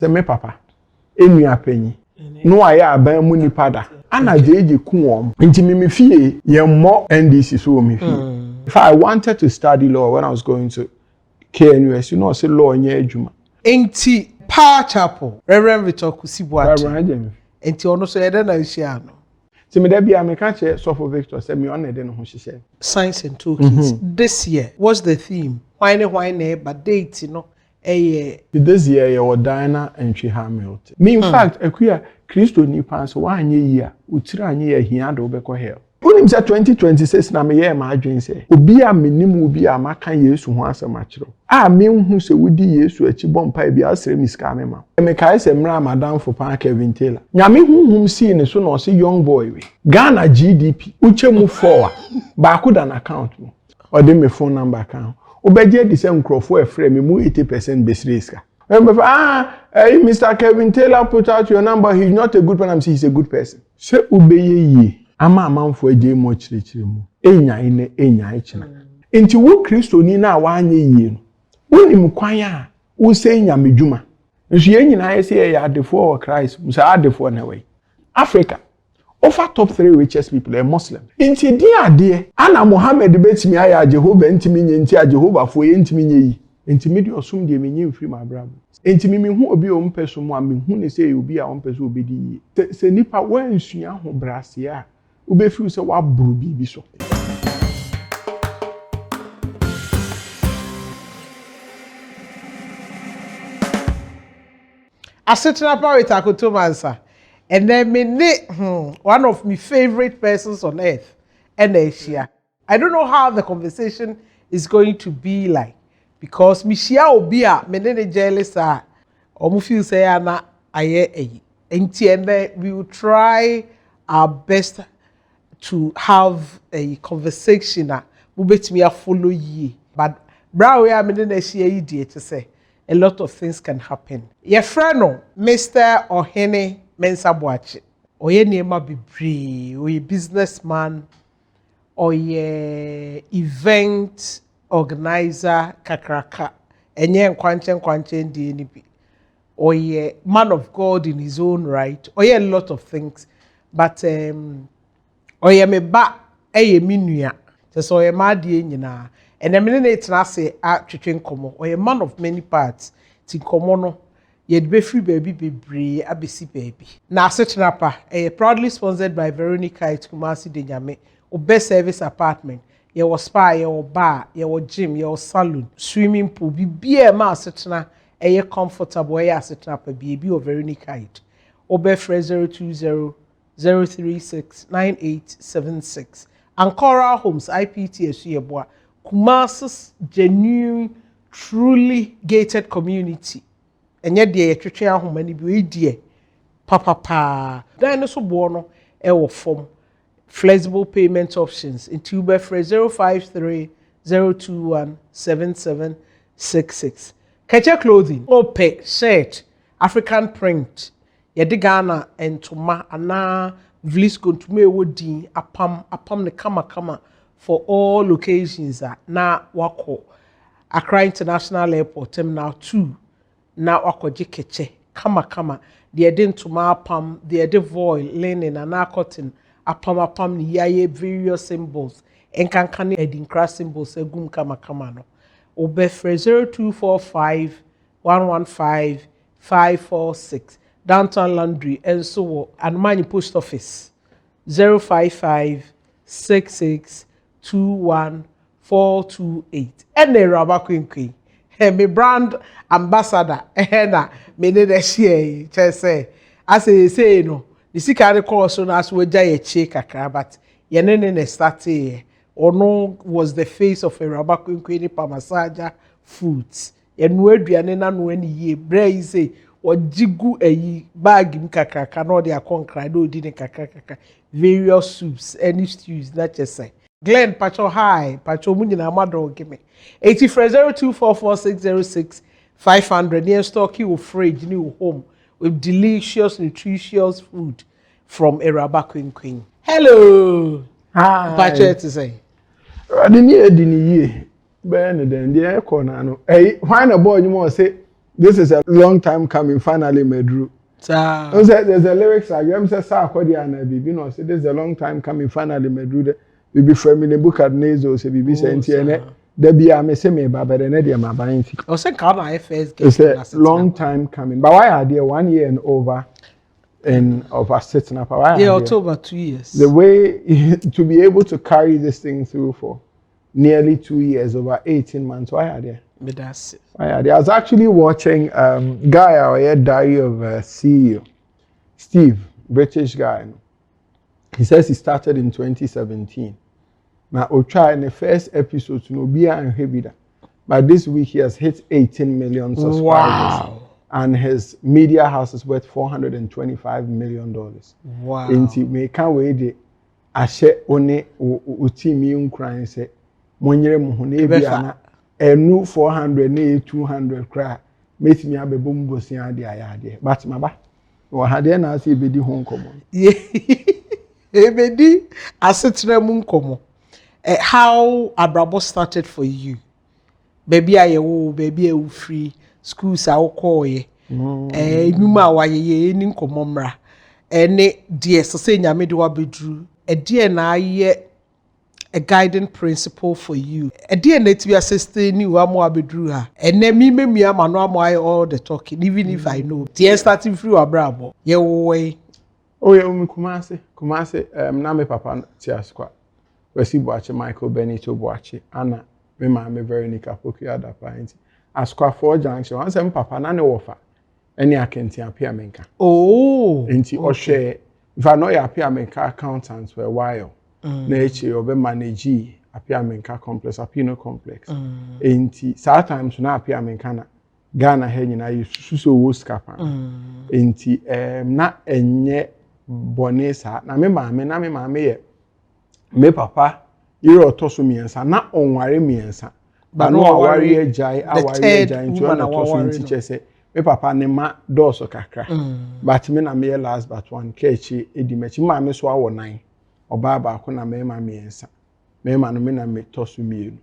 Se me papa. Enu apenyi. No aya aban mu nipa da. Ana jeje ku wom. Nti me fie ye mo NDC so me fie. If I wanted to study law when I was going to KNUS, you know, say law nye adwuma. Enti Power Chapel, Reverend Victor Kusibuati. Reverend Enti ono so yede na hia no. Se me da bia me ka che Sofo Victor say me on na de no ho hye. Science and toolkits. This year, what's the theme? Why but date no. This year you Diana and Hamilton. Me in fact, akuya Christo ni pan so wan ye yi a utira anye ye hia do be ko hell. Unim say 2026 na me ye ma adwen say obi a menim obi a maka Yesu ho asem akiro. A me hu se wodi Yesu achi bompa bi asere miska me ma. Me kai se mra madam for Boakye Taylor. Nyame huhum see ne so no say young boy we. Ghana GDP uchemu 4 ba ko dan account mo. Or dey me phone number account. Obeje di se nkrofo efre me mu 80% besreska. Mr. Kevin Taylor put out your number. He's not a good person. I'm saying he's a good person. Se ubeye ye. Ama amanfo eje mo chirechire mu. Enya ine enya ichina. Enti wo Kristo ni na wa anye ye no. Woni mkwan a wo se nya medwuma. Nso ye nyina ye se ye adefo of Christ. Musa adefo na we. Africa. Over top 3 richest people are Muslim. Enti di ade ana Muhammad betimi aya Jehovah ntimi nye enti a Jehovah fo ye ntimi nye yi. Enti me di osum de me nye mfiri ma brabo. Enti me hu obi o mpeso mu a me hu ne se obi a o mpeso obedi yi. Se nipa wa nsua ho brase a ube fi se wa buru bibi so. Asetra Parita Akotomansa. And then one of my favorite persons on earth, and Asia. I don't know how the conversation is going to be like, because Mishia Obia, menene jealous are, or feel say ana aye and we will try our best to have a conversation. Me follow ye, but Brawe menene share idiot to say a lot of things can happen. Your friend, Mr. Ohene. Mensa Boakye. Oye niema bebree, oye businessman, oye event organizer kakraka. Enye nkwanche ndi enibi. Oye man of God in his own right. Oye a lot of things. But oye me ba eye minua. So oye ma die nyina. And emene na say a twetwe nkomo. Oye man of many parts. Ti nkomo no Yet be free baby bebree abesi baby. Na Asetrapa, proudly sponsored by Veronica Kumasi Denyame. Obe service apartment. Ye was spa, ye was bar, ye was gym, ye was saloon, swimming pool. Be ma Asetra, comfortable. Ye Asetrapa baby or Veronica. Obe fre 020-036-9876. Ancora Homes IPTS Yeboa. Kumasi's genuine, truly gated community. Enye de twetwe ahoma ni bi we die papa dan no so bo no e wo form flexible payment options in Uber for 053-021-7766 Kacha clothing ope shirt African print ye de Ghana entoma ana vlisco ntoma e wodin apam ne kama for all occasions na wako Accra International Airport Terminal 2 na wakoje keche kama de ntoma apam de voil linen na cotton apam ni yaye various symbols enkankane edinkra symbols egum kama no obefre 0245-115-546 Downtown Laundry enso Anmani Post Office 055-6621-428 ene rabakwenkwe me brand ambassador na me ne de share say as say no the sika course so na so wagya ye che kakra but ye ne start ono was the face of a rabakwenkwe ni pamasaja foods ye no aduane na no ani ye bra say ojigu eyi bag mi kakra na de akonkra do di ne kakra various soups any stews that you say Glenn Pacho High, Pacho Munina Mado give me 80-0244-606-500 near stock you fridge new home with delicious, nutritious food from Eraba Queen. Hello. Hi. Pacho to say. Adini ye. Ben then the corner no. Hey, why na boy you want say This is a long time coming, finally medru. There's a lyrics again, say sa akodi ana bibi no say this is a long time coming, finally medru de bibi from in the book at Nezo say bibi say nti ene da bia me say me baba de na de ma ban fi. O say ka na first game. It's a long time coming. But why are there 1 year and over in of us sitting up? Yeah, October 2 years. The way to be able to carry this thing through for nearly 2 years, over 18 months, why are there? Why are there? I was actually watching guy our Diary of CEO, Steve, British guy. He says he started in 2017. Now, we'll try in the first episode to know Bia and Hebida. But this week he has hit 18 million subscribers. Wow. And his media house is worth $425 million. Wow. And me can't wait the ashe one utimi unkran say monyere muhune bia enu 400 na 200 kra metimi abebo mbosi ade ayade but maba wo hade na ase ebedi ho nkomo ebedi asetra mu nkomo. How abrabo started for you? Baby ayewo baby e free schools a wokoye enuma waye ni nkomo mra ene die so say nyame de wabedru e die na aye a guiding principle for you e die na to be assisting ni wa mo abedru ha ene mi memia ma no amo all the talking even if I know die starting free abrabo ye wo ye umi kumase na me papa ti askwa wesi Boakye Michael Benito Boakye ana me mama Veronica Boakye adapa nti askwa 4 junction wan say papa na ne wofa eni akenti apia menka nti o hwe if I know ya apia menka accountants for a while na echi obe manage apia menka complex apino complex nti sometimes na apia menka na Ghana he nyina yususo wo skapa nti na enye bonesa na me mama ye me papa yiri otoso miensa na onware miensa ba no aware agai nti ona otoso nti chese me papa ne ma doso kakra but me na me last but one kechi edimechi ma me so awo 9 oba ba ko na me ma miensa me ma no me na me toso mienu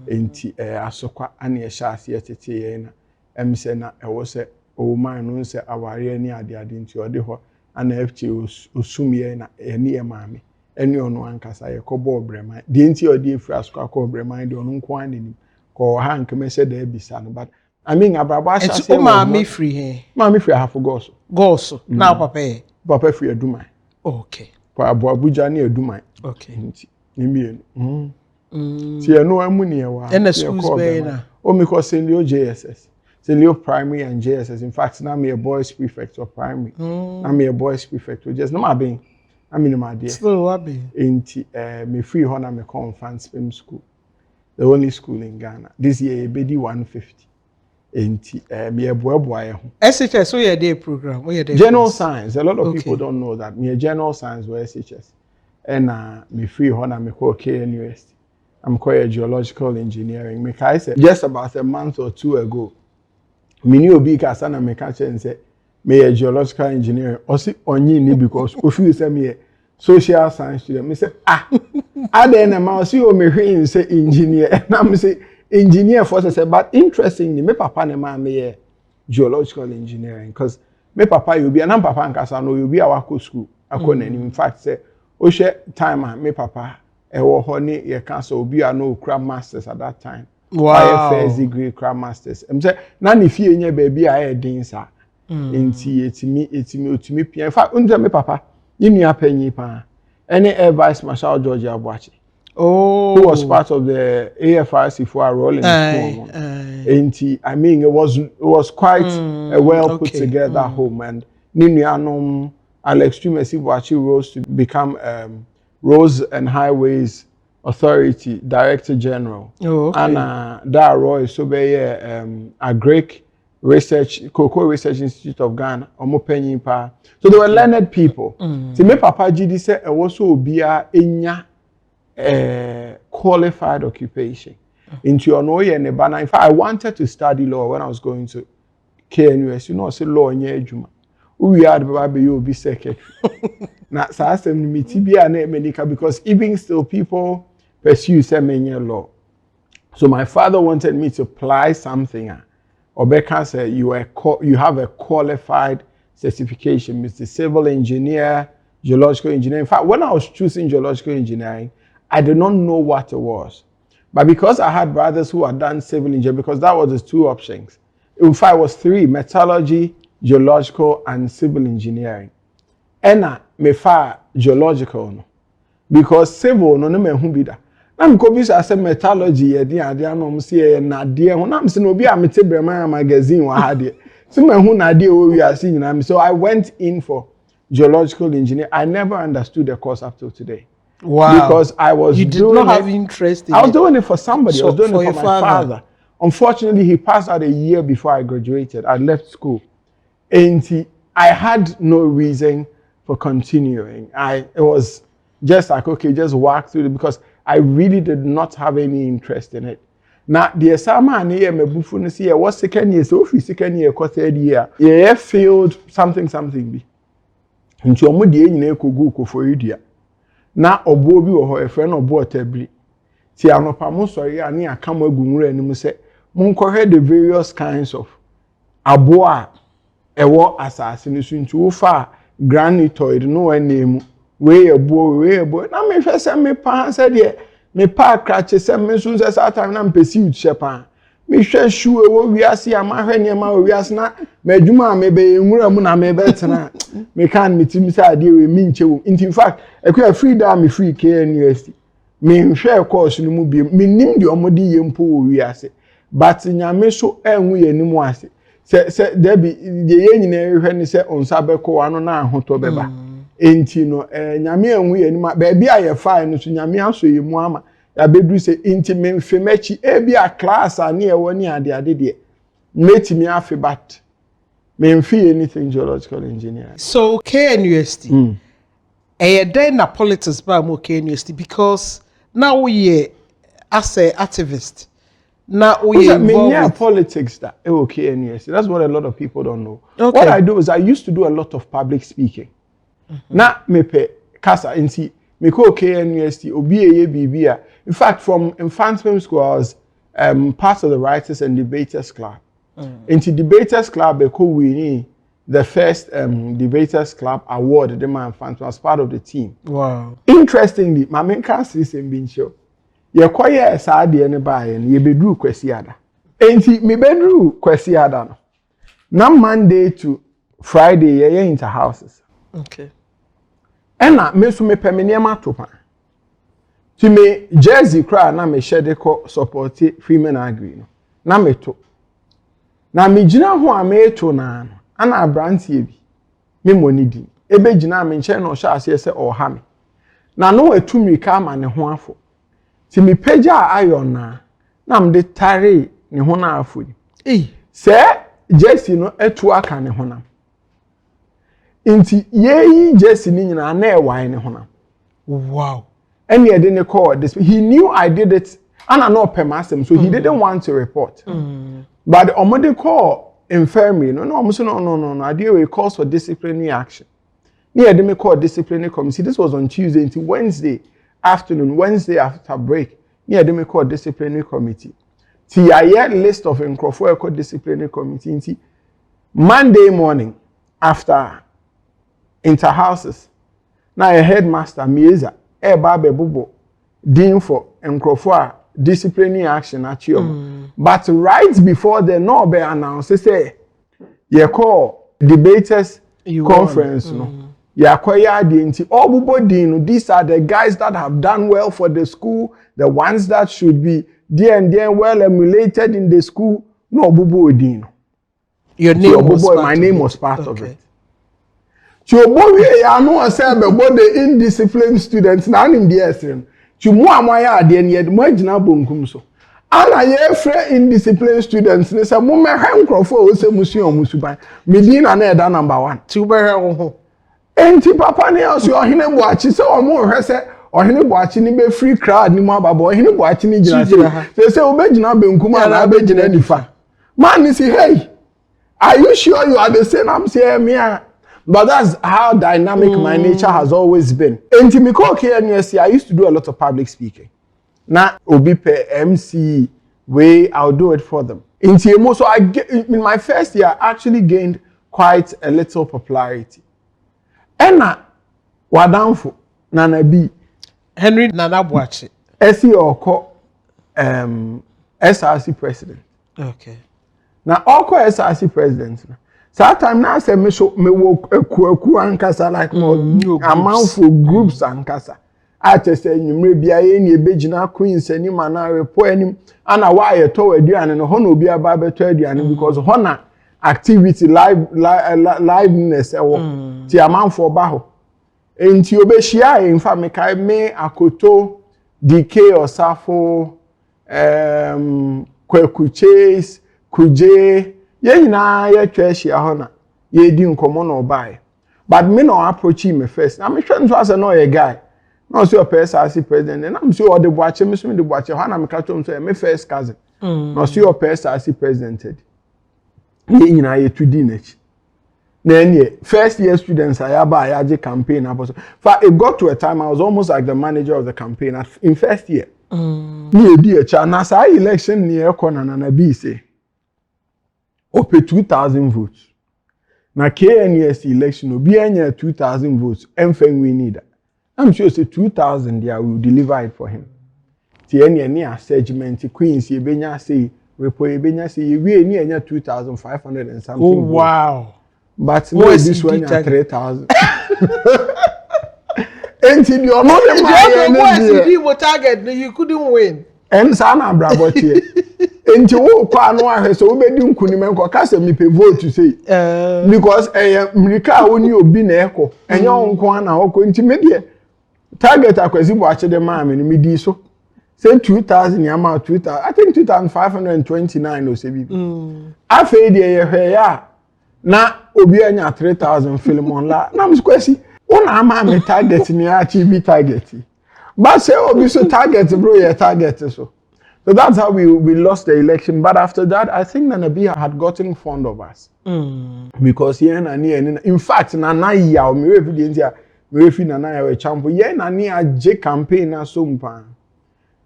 nti asokwa ane ye shaase yetete ye na emse na ewo se o man no se aware ni ade nti ode ho ana fchi osumie na eni ye maame eni ono ankasa ye ko bo brema de nti ode efri asokwa ko brema de ono nko aneni ko ha nkeme se da bisa no but I mean abrabo asha se maame free he maame free half goso na papa free Adumai okay pa Abuja na Adumai okay nti nimie ti eno amu ne wa and the schools be na o mi ko St. Leo JSS St. Leo Primary and JSS in fact now me a boys prefect of primary now me a boys prefect just no ma ben I mean my dear so what be nti me free ho na me come fan spim school the only school in Ghana this year be 150 enti me eboaboa ye ho SHS so your day program where your general science a lot of people don't know that me general science where SHS and me free ho na me call KNUS I'm called geological engineering me kai say just about a month or 2 ago me ni obi ka sana me ka chen say me geological engineering o si onyi ni because o feel say me social science student me say ade na ma o si o me hwe say engineer na me say engineer for say but interestingly me papa na ma me geological engineering because me papa you be na papa nkasa no you be awako school akọ na in fact say o hwe time me papa e wo ho ni ye kan so obi a no okra masters at that time wow first degree cra masters em say na ni fie nya ba bi a e din sa enti etimi pia in fact unje me papa ni nua panyi pa any air vice marshal George Boakye who was part of the AFRC for a role in school enti I mean it was quite a well put together home and ni nua no Alex Tumesi Boakye rose to become Roads and Highways Authority Director General. And that Roy so be a Greek Research Cocoa Research Institute of Ghana omopenyin pa. So they were learned people. See me papa GD say e wo so obia enya qualified occupation. Into your no ye ne bana. In fact I wanted to study law when I was going to KNUS. You know say law nya adwuma. We are the baby you be secretary. Na sa asem ni mitibia na emenika because even still people pursue seminary law. So my father wanted me to apply something Obeka say you have a qualified certification, Mr. Civil Engineer, Geological Engineering. In fact, when I was choosing Geological Engineering, I did not know what it was. But because I had brothers who had done civil engineering, because that was the two options. In fact, it was three: metallurgy, geological, and civil engineering. And me fa geological no, because civil no me hu bi da. Na me ko bi say metallurgy ye dey ade anom say na de ho na me say no bi a mete brema magazine wa ha de. So me hu na de o wi ase nyina. So I went in for geological engineering. I never understood the course up till today. Wow. Because I was you did not have interest in I was doing it for somebody. I was doing it for my father. Unfortunately, he passed out a year before I graduated. I left school. And I had no reason for continuing. It was just like, okay, just walk through it because I really did not have any interest in it. Now, the assignment here, my buffon see, was second year, so if we second year, third year, yeah, failed something. Into a mudi in a kugu for idia. Na obo bi wo ho e friend obo otabri ti anopa mo sori ani akama gunwura ni mu se mo nkɔhwɛ the various kinds of abo a ɛwɔ asase ni so nti wo fa granitoid no anemu we ebo na me hwɛ se me pa se de me pa krache se me so se sa time na mpesi uchepa me hwɛ shoe wo wiase amahwɛ niema wo wiase na madwuma me be nwura mu na me betena me kan metim say ade we mi nchewo in fact ekwa free da me free KNUST me hwɛ course no mu bi me nim de omodi yempo wo wiase but nyame so enwu yanimu ase se debi de ye nyina hwɛ ni se onsa beko ano na ahoto beba enti no nyame enwu yanimu ba bia ye fa no so nyame aso yemu ama ya bedru se enti me mfemachi e bia class ani e woni ade de metimi afi bat me mfi anything geological engineering. So KNUST then na politics ba mo KNUST because now we as a activist now we involved with politics that KNUST. That's what a lot of people don't know. Okay. What I do is I used to do a lot of public speaking. Na me pe kasa nti me ko KNUST obi eye bibia. In fact, from infant school I was part of the Writers and Debaters Club. Into Debaters Club, they winning the first Debaters Club award. The man was part of the team. Wow! Interestingly, my main cast is in being show. You quiet as I did anybody, and you bedrew Kwesiada. Ain't me bedrew Kwesiada. Now Monday to Friday, you into houses. Okay. And na me so me permanent to pan. To me Jersey cry na me share the support female agree no. Na me to. Na me gina ho a me to na no. Ana abrantie bi. Me moni di. Ebe gina me nche no sha ase se oha me. Na no atumi ka ma ne ho afo. Ti me pagya ayon na me de tare ne ho na afo ni. Se Jersey no etu aka ne ho na. Inti yeyi Jersey ni nyina na e wan ne ho na. Wow. And he didn't call this. He knew I did it, and I know permassem, so he didn't want to report. But the omode call infirmary, no. I deal with calls for disciplinary action. Me didn't call disciplinary committee. This was on Tuesday until Wednesday afternoon, Wednesday after break. Me didn't call disciplinary committee. See, I had list of Nkrofo called disciplinary committee. Monday morning after interhouses, now a headmaster Mieza. Babe bubo dean for Nkrofo disciplinary action at you. But right before the no be announced, say you call debaters conference no. You acquire the all bubo dean. These are the guys that have done well for the school, the ones that should be there and then well emulated in the school. No bubo dean. Your name was bubo, my name was part of it. Chubowie ya no say be the indisciplined students na anim dey esrem. Chumu amoya ade ne yed mo agina bonkum so. Ana ye frɛ indisciplined students ne say mo mehwe Nkrofo o se musuon musuban. Medina na eda number 1. Ti behwe wo ho. Enti papa ne aso Ohene Boakye se o mo hwe se Ohene Boakye ni be free crowd ni mo ababo Ohene Boakye ni gina se o be gina benkum ana be gina nifa. Man ni say hey, are you sure you are the same? I'm saying me. But that's how dynamic my nature has always been. In Timiko KNUST, I used to do a lot of public speaking. Now, Obi pe MC, I'll do it for them. So in my first year, I actually gained quite a little popularity. Ena wadanfo Nana B. Henry Nana Boakye. Esi oko SRC president. Okay. Na oko SRC president. That time now say me work eku ankasa like amount for groups ankasa. I just say nyumre bia ye ni ebegina queens ani mana repo ani ana why ye to aduane no ho na obi aba beto aduane because ho na activity liveness ewo ti amount for ba ho enti obehia in fact me kai me akoto DK Osafo Kweku Chase Kuje ye nyina ye twahia ho na ye di nkomo na obae but me no approach him first na me hwe nso as no ye guy no so your SRC president and I'm sure the Boakye me so the Boakye ho na me ka tom so me first cousin no so your SRC president ye nyina ye tudi nachi then yeah, first year students I had campaign for it got to a time I was almost like the manager of the campaign in first year me di a chana say election near corner na be say ope 2000 votes na KNUS election obi anya 2000 votes emfen we need I'm sure say 2000 there will deliver it for him ti any assessment queens ye benya say report ye benya say we any anya 2500 and something oh wow but no this one at 3000 enti di ono dem my target you couldn't win en sana brabo tie enti wo kwa no ahwe so wo bedi nkunim enko ka se me pe vote say because America woni obi na eko enye onko na oko enti me de target akwasi Boakye de ma me ni di so say 2000 yama 2000 I think 2529 or say bi afa de ye hwe ya na obi anya 3000 film on la na mskwesi una ama me target ni achieve target but say obi so target bro your target so that's how we lost the election but after that I think Nana B had gotten fond of us because here na ni in fact Nana ya me evidence ya me refi Nana ya we champo here na ni age campaign na so mpa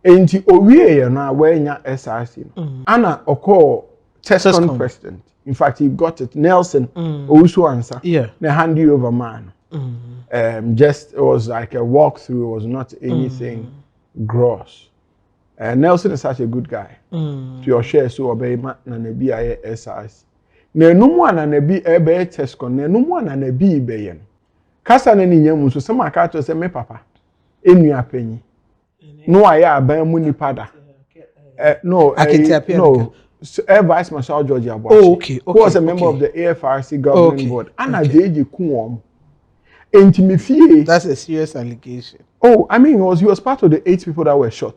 enti owie ye na we nya SRC ana oko second president. In fact, he got it. Nelson also answer. Yeah. They hand you over man. Just it was like a walkthrough. It was not anything gross. Nelson is such a good guy. To your share so obey man na nebi aye SRC. Na numu na nebi ebe tesco. Na numu na nebi ibeyen. Kasa na ni nyemu so sama ka to say me papa. Enu apenyi. No aye aban mu nipa da. No. No. Vice Marshal George Aboakye. Oh, okay. Who was a member of the AFRC governing board. And I did you come. That's a serious allegation. Oh, I mean, he was part of the 8 people that were shot.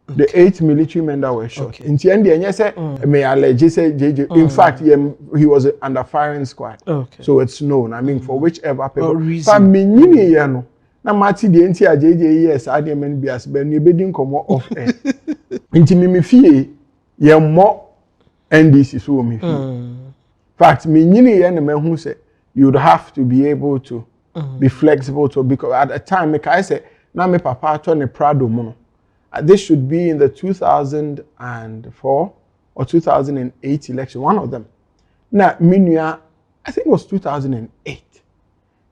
Okay. The 8 military men that were shot. In the end, you say, may allege say JJ. In fact, he was under firing squad. Okay. So it's known. I mean, for whichever people. But me, you know, na mati the entire JJ yes, I didn't mean bias, but you bedin come off air. Into me fee, ye more. NDC so me. Fact, me nyini ye na me hu say you would have to be able to be flexible to because at the time me I say na me papa turn a Prado mono. This should be in the 2004 or 2008 election, one of them. Na minua I think it was 2008.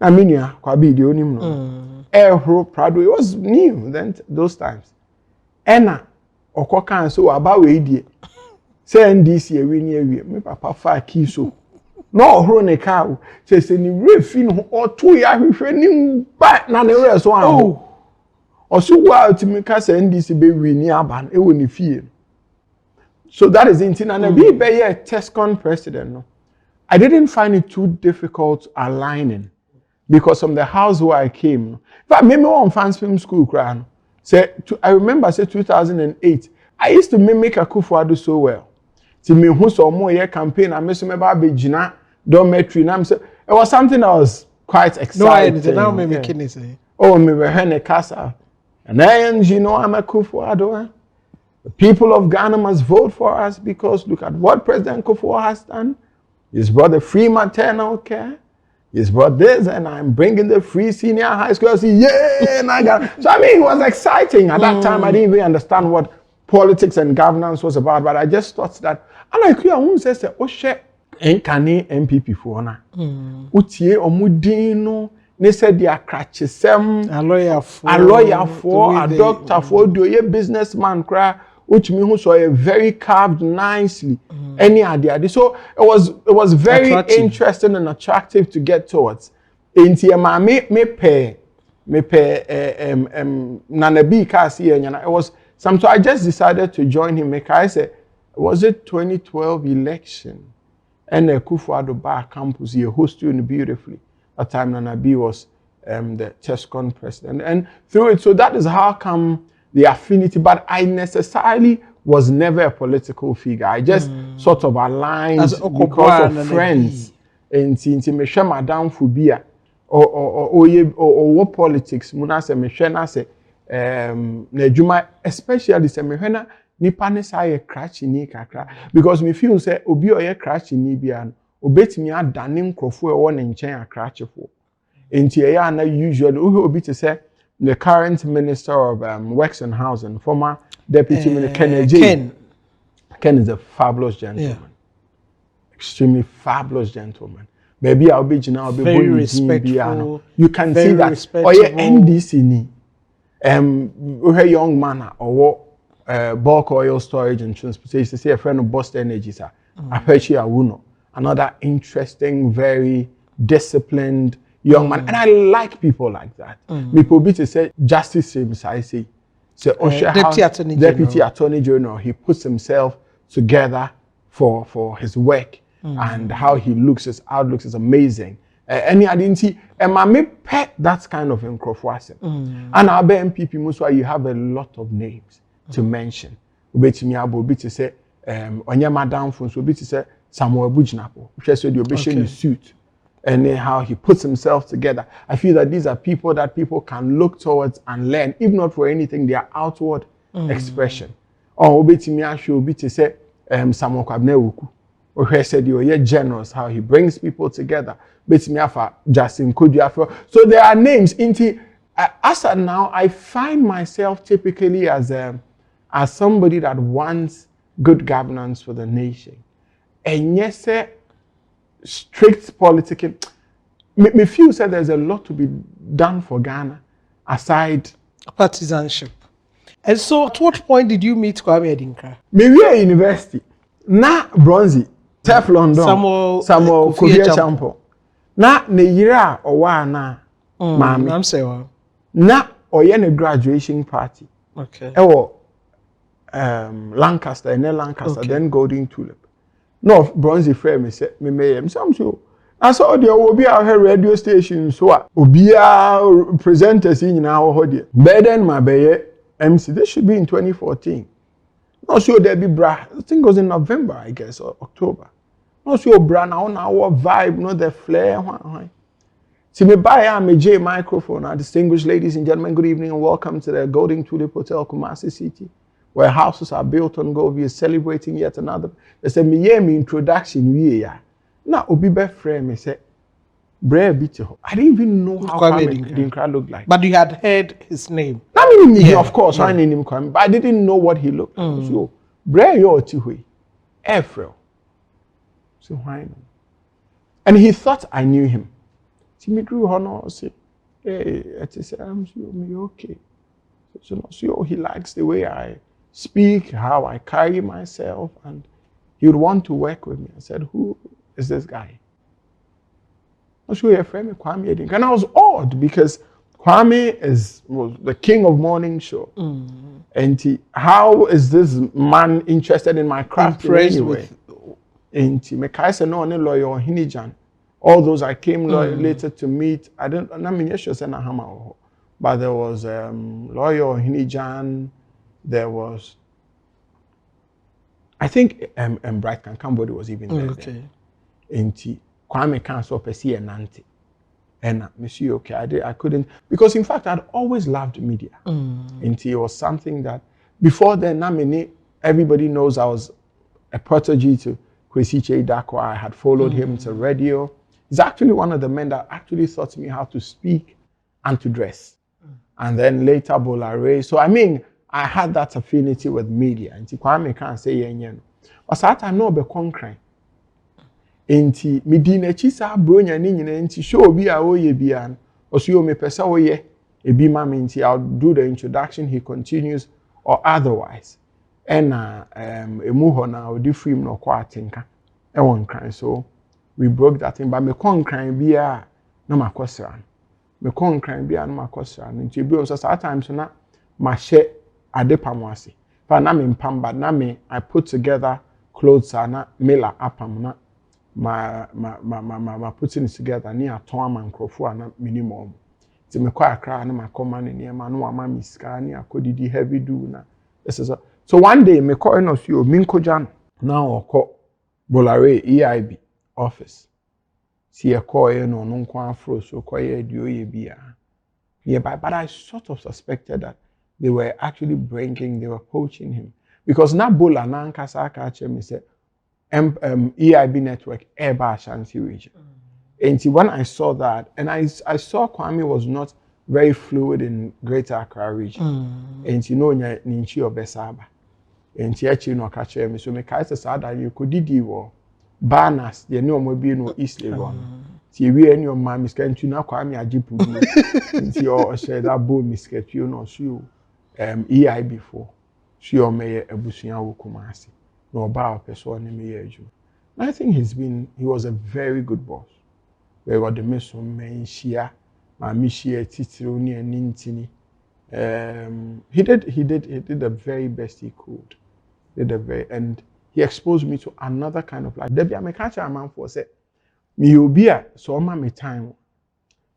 Na minua kwa bi de onim no. Prado it was new then those times. Ena okokan so aba we die. Say NDC ewie me papa fa key so no horo ne car say ni refi no o to ya hwehwe ni ba na ne re so an o so wa ultimate ka say NDC be wi ni aba e woni fie so that is in na be a TESCON president no I didn't find it too difficult aligning because from the house where I came in fact me on fans film school cry no say I remember say 2008 I used to mimic Akufo-Addo so well. Ti me hu so mo ye campaign and me so me ba begina dormitory na me say it was something that was quite exciting. No, now me making it say. Oh, me we hene casa. And then you know I'm Akufo-Addo. The people of Ghana must vote for us because look at what President Akufo has done. He's brought the free maternal care. He's brought this, and I'm bringing the free senior high school. I say, yeah, and I got. So I mean, it was exciting at that time. I didn't even understand what politics and governance was about, but I just thought that, and I could have said, oh, share Nkane MPP for na. Utie omudino, ne said they are crutches, a lawyer for, a doctor for, do a businessman cry, which me who saw a very carved nicely, any idea. So it was very interesting and attractive to get towards. Inti ma me pay Nanabi kasi and it was some, so I just decided to join him. I said, was it 2012 election? And Kufuor Bar campus here hosted beautifully. That time Nanabi was the TESCON president, and through it, so that is how come the affinity. But I necessarily was never a political figure. I just sort of aligned because of friends. And since me share Madame Fubia or what politics, Muna se me share na se nejuma, especially se me hena nipa ne sa ye crash ni kakra, because me feel say obi o ye crash ni bia no obetimi adane nkrofo e wo ne nchen akrachefo. Enti e ya na usually obi to say the current minister of Works and Housing, former deputy minister Ken is a fabulous gentleman. Yeah. Extremely fabulous gentleman. Maybe I'll be now very respectful. You can see that. Or yeah, NDC ni a young man or bulk oil storage and transportation. Say a friend of Boston Energy, sir. Apechi Awuno, another interesting, very disciplined young man, and I like people like that. People be to say justice seems I say Deputy Attorney General. He puts himself together for his work. And how he looks, his outlook is amazing. Any identity, and I may pet that kind of incorporation. And our MPP, Muswa, you have a lot of names to mention. Ubeti Miabo, Ubeti say, Onya Madam Fons, Ubeti say, Samuel Bujnapo, which is the obession suit, and then how he puts himself together. I feel that these are people that people can look towards and learn, if not for anything, their outward expression. Or Ubeti Miashu, Ubeti say, Samuel Kwabnewuku. Or said you're generous, how he brings people together. Justin Kudiafo. So there are names. As of now, I find myself typically as somebody that wants good governance for the nation. And yes, strict political. Me feel said there's a lot to be done for Ghana aside partisanship. And so, at what point did you meet Kwame Adinka? Maybe at university. Na Bronzy. Teflon Samuel Kofi Champo. Na ne yira owa na mami. I'm saying na oye ne graduation party. Okay. Ewo Lancaster, okay. Then Golden Tulip. No Bronzy frame me say me mayem some so. I saw there will be our radio station so obia presenters in now hodie. Burden my beye MC. This should be in 2014. Not sure there be bra. I think it was in November, I guess, or October. Not sure bra now our vibe, not the flair. See me buy a J microphone. Distinguished ladies and gentlemen, good evening and welcome to the Golden Tulip Hotel, Kumasi City, where houses are built on gold. We are celebrating yet another. They said me introduction. We now obi be frame me say, brave bito. I didn't even know how Kwame looked like. But you had heard his name. I mean, of course, I named him Kwame, but I didn't know what he looked like. So, brave yo tihui, April. So why? And he thought I knew him. See me drew honor. Say, hey, it is I'm okay. So he likes the way I speak, how I carry myself, and he would want to work with me. I said, who is this guy? I'm sure your friend Kwame Adinka. And I was awed because Kwame was the king of morning show. And how is this man interested in my craft anyway? And I said, no, no lawyer Ohene. All those I came later to meet. I mean, but there was lawyer Ohene. There was, I think, Bright Kankambodi was even there. Okay. And Kwame can't stop see and auntie. And Monsieur, okay, I couldn't, because in fact I'd always loved media. And it was something that before then, everybody knows I was a protege to Kwesi Cheidakwa. I had followed him to radio. He's actually one of the men that actually taught me how to speak and to dress. And then later Bolare. So I mean, I had that affinity with media. And Kwame can't say yenyen. But that time no be conquering. Enti medina chisa bronya ni nyina enti show bi a oye bia no oso me pesa oye ebi ma me enti I'll do the introduction, he continues or otherwise. And emu ho na odi film no kwa atenka e won kran. So we broke that thing, but me kon bia na makosra me kon bia na makosra nti ebi on so at times na ma she ade pamwase fa na me mpamba na me I put together clothes na mela apam na ma putting it together ni aton ama nkrofo na minimum ti me kwa akra na makoma ne niema no ama miska ni akodidi heavy do na this is so one day me call no so mi nkoja na okọ Bolare EIB office see a call no nko afro so koye aduoye bia yeah, but I sort of suspected that they were actually they were poaching him because na bola na nkasa aka che me say EIB network Eba Ashanti region. And when I saw that, and I saw Kwame was not very fluid in Greater Accra region. And you know, Ninchi or Besaba. And actually no catch me. So me kaisa sada you could didi wo banners, the no mobile no East Legon. See we any of my miscan to na Kwame ajipu. And you said that bo misket you know so EIB before. She or may a bushia wukumasi. No about person in me. I think he was a very good boss. We got the mission men share, my mishia titroni and nintini. He did the very best he could. And he exposed me to another kind of life. Debbie, I'm a catcher a man for say, me will be a so my time.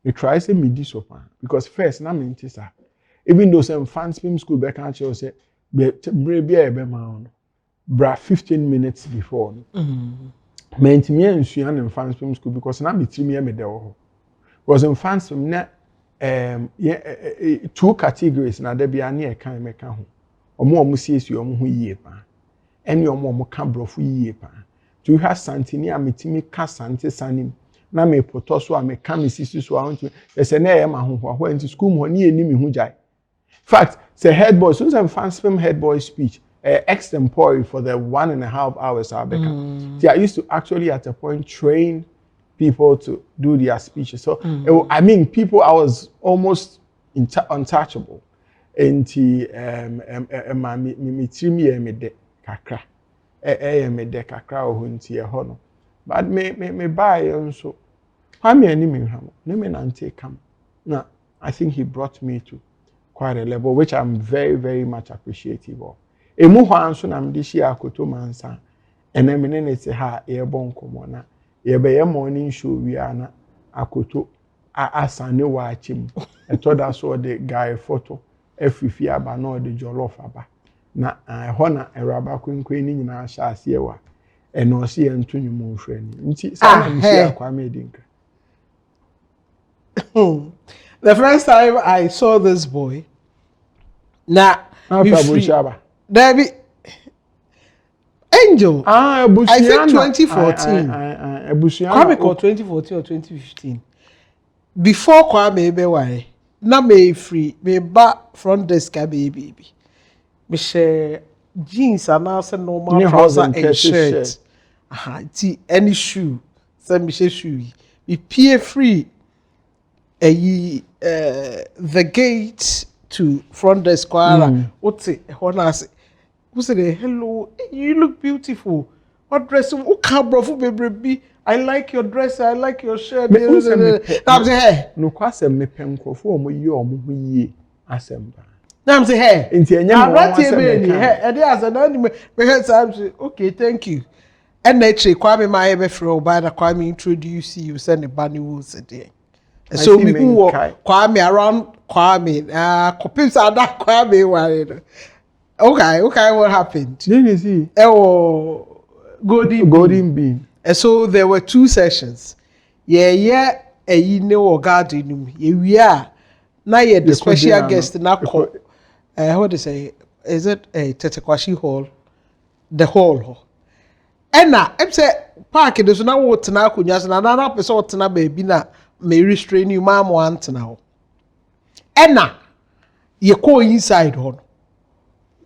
Me try say me this open because first na me ntisa. Even though some fans film school back and say, be a man. Bra 15 minutes before. Meant me and Suyan in fans film school because now be 3 years me there. Was in fans film na two categories na there be any a kind make ho. Omo CS you omo ho yie pa. Any omo ka brofu yie pa. To have santini ametimi ka sante sanim. Na me poto so a me ka me sisi so a want there's an air ma ho ho into school mo ni eni me hu jai. Fact, say head boy, so some fans film head boy speech. Extempore for the 1.5 hours I used to actually at a point train people to do their speeches. So I mean people I was almost untouchable. Enti me trimi me de kakra. Me de kakra o hunti e ho no. But me buy nso. Kwa me ani me hamo. Ne me nante kam. Na I think he brought me to quite a level which I'm very very much appreciative of. Emu hwan so na mde shi akoto mansa ene mene ne te ha ye bon komo na ye be ye morning show wi ana akoto asane wa achim eto da so the guy photo afifi aba na the jollof aba na ho na eraba kwenkwen ni nyina sha ase wa eno se ye ntonyu mo hwɛ ni nti sa na mshi akwa medinka. The first time I saw this boy na Debbie Angel. I think 2014. Kwame called 2014 or 2015. Before Kwame Bewai, na me free, me ba front desk baby. Me share jeans and also normal trouser and shirt. Any shoe. Send me share shoe. Me peer free. The gate to front desk. What's it? Who said, hello, you look beautiful. What dress? Oh, baby. I like your dress. I like your shirt. I'm saying, no, kwasem me penkrofo omo yi omo hu yi asemba. I'm saying, hey, I'm right here, okay, thank you. And actually, Kwame my ever throw by the Kwame introduce you, send a bunny woos a day. So we who Kwame around Kwame, copies are that Kwame worried. Okay, what happened? Didn't you see? Oh, golden bean. And so there were 2 sessions. Yeah, you know, garden. Yeah, now you're the special guest. Now, what to say? Is it a Tetekwashi Hall? The hall. And now, I'm saying, park there's no water now. Kunyas na na person na baby na may restrain you, mom want now. And now, you go inside hall.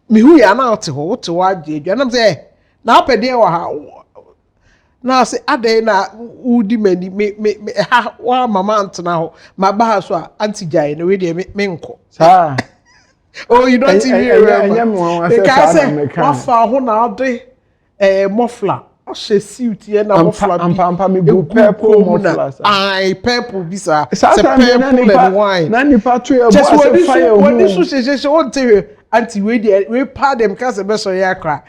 me who ya na ɔte hɔ wote hɔ agye adwa nam sɛ na apɛ deɛ wɔ ha na sɛ adɛn na wodi m'ani me ha wa mama antena hɔ ma ba ha so a anti gyae na we deɛ me nkɔ saa oh you don't even remember because wafa ho na ɔde mɔfla ɔhyɛ suit yɛ na mɔfla bi ampa me bu purple mɔfla ai purple bi sa sɛ purple and wine na nipa to e bo as fire o when this she won't tell you anti we pa dem ka se be so ya kra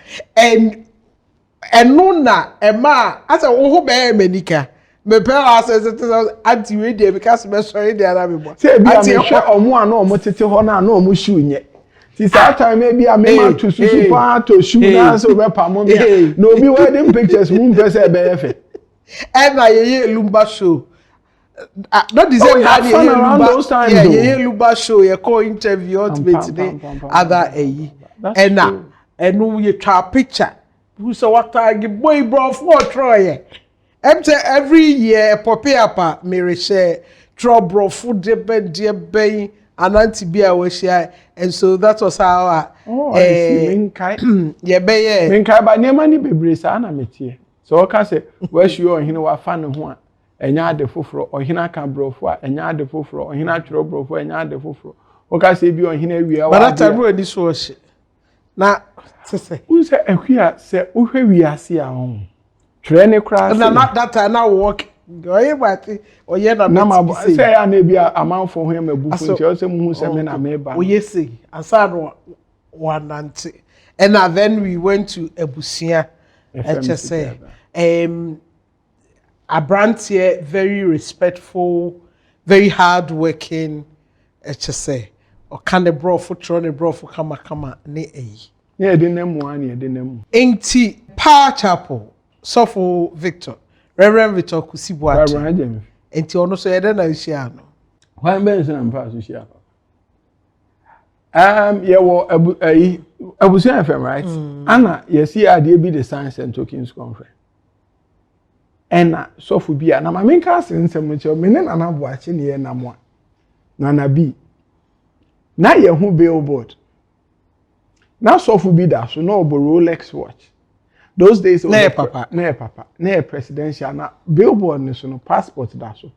and no na e ma asa wo ho be manika me pe as anti we dey because be so dey na me bo say bi am hwe omo ana omo tete ho na omo shoe nye ti sa time maybe am ma to susu pa to shoe na so be pam me no be wedding pictures mu be say be efe and na ye lumba show not the same how ye lumba show ye call interview ultimate today other and na enu ye twa picture who so what tag boy bro for try every year poppy up me share trouble food de ananti bia we share and so that was how ye be ye minkai ba nema ni bebre sa na metie so o ka say we show ohene wa fa ne ho a enya ade foforo ohene aka brofo a enya ade foforo ohene atwero brofo enya ade foforo o ka say bi ohene awia wa but that really so she na sese unse ahua se ohwe wiase a ho twere ne kra na that na work oye bati oye na ma say ya na bi amanfo ho ya mabufu nti o se mu se me na me ba oye say asa no wanante and then we went to Ebusia HSA Abrantier, very respectful, very hard working HSA or can the bro for tron bro for kama ne yeah de nemu ani de nemu enti Power Chapel Sofo Victor Reverend Victor Kusibuati enti ono so yede na hia no why ben na mpa so hia yeah wo Abusia FM right ana yesi ade bi the Science and Tokens Conference ena sofu bia na ma menka asensem che me ne na boache ne ye na mo na bi na ye hu billboard na sofu bi da so na obo Rolex watch those days na papa na presidential na billboard ne so no passport da so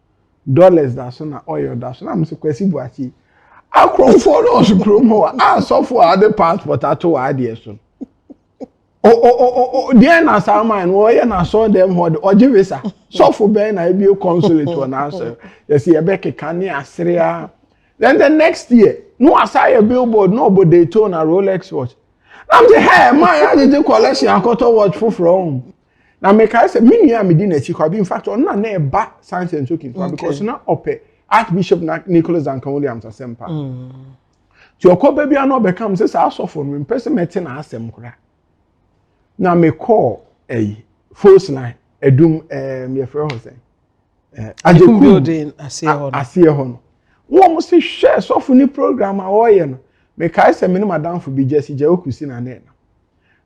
dollars da so na oil da so na me se kwasi boache akronfo no so krom ho a sofu ade passport ato ade so dear na Salman, why na saw them what Ojivisa. So for Ben, I be a consulate to an answer. You see, a Becky Kanye Assyria. Then the next year, no, I saw a billboard, no, but they told a Rolex watch. I'm the hair, my I did collection, I got to watch for from. Now, make I say, many am in a chick, in fact, on not near back Science and Tokens because not up Archbishop Nicholas and Williams are semper. So your baby are not becomes this house of when person met in a sem. Now me call a false line edum me friend ho say ajeku building asie ho no wo mo se share so for ni program a wo ye no me kai se me madam for bi jesi je okusi na na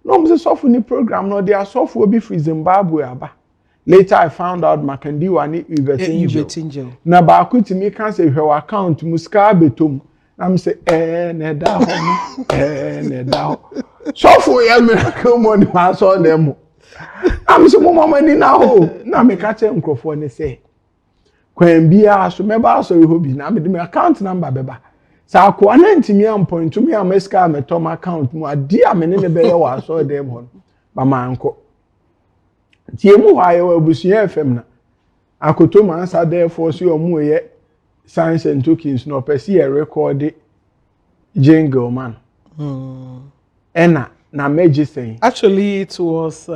no mo se so for ni program no they are so for obi free Zimbabwe aba later I found out Makandiwa ni Ubetinjo na ba akuti me kan se hwe account muska betom na me se na da ho na da ho so for ya miracle money ma so dem am so mo mama ni na ho na me ka che nkrofo ne say kwan bia so me ba so ho bi na me de account number beba sa ko anantimi am point to me am eska me tom account mu ade a me ne be ye wa so dem ho ba manko tie mu ha ye Abusia FM na akoto man sa therefore so omu ye Science and Tokens no pesi e record jingle man Ena na medicine. Actually, it was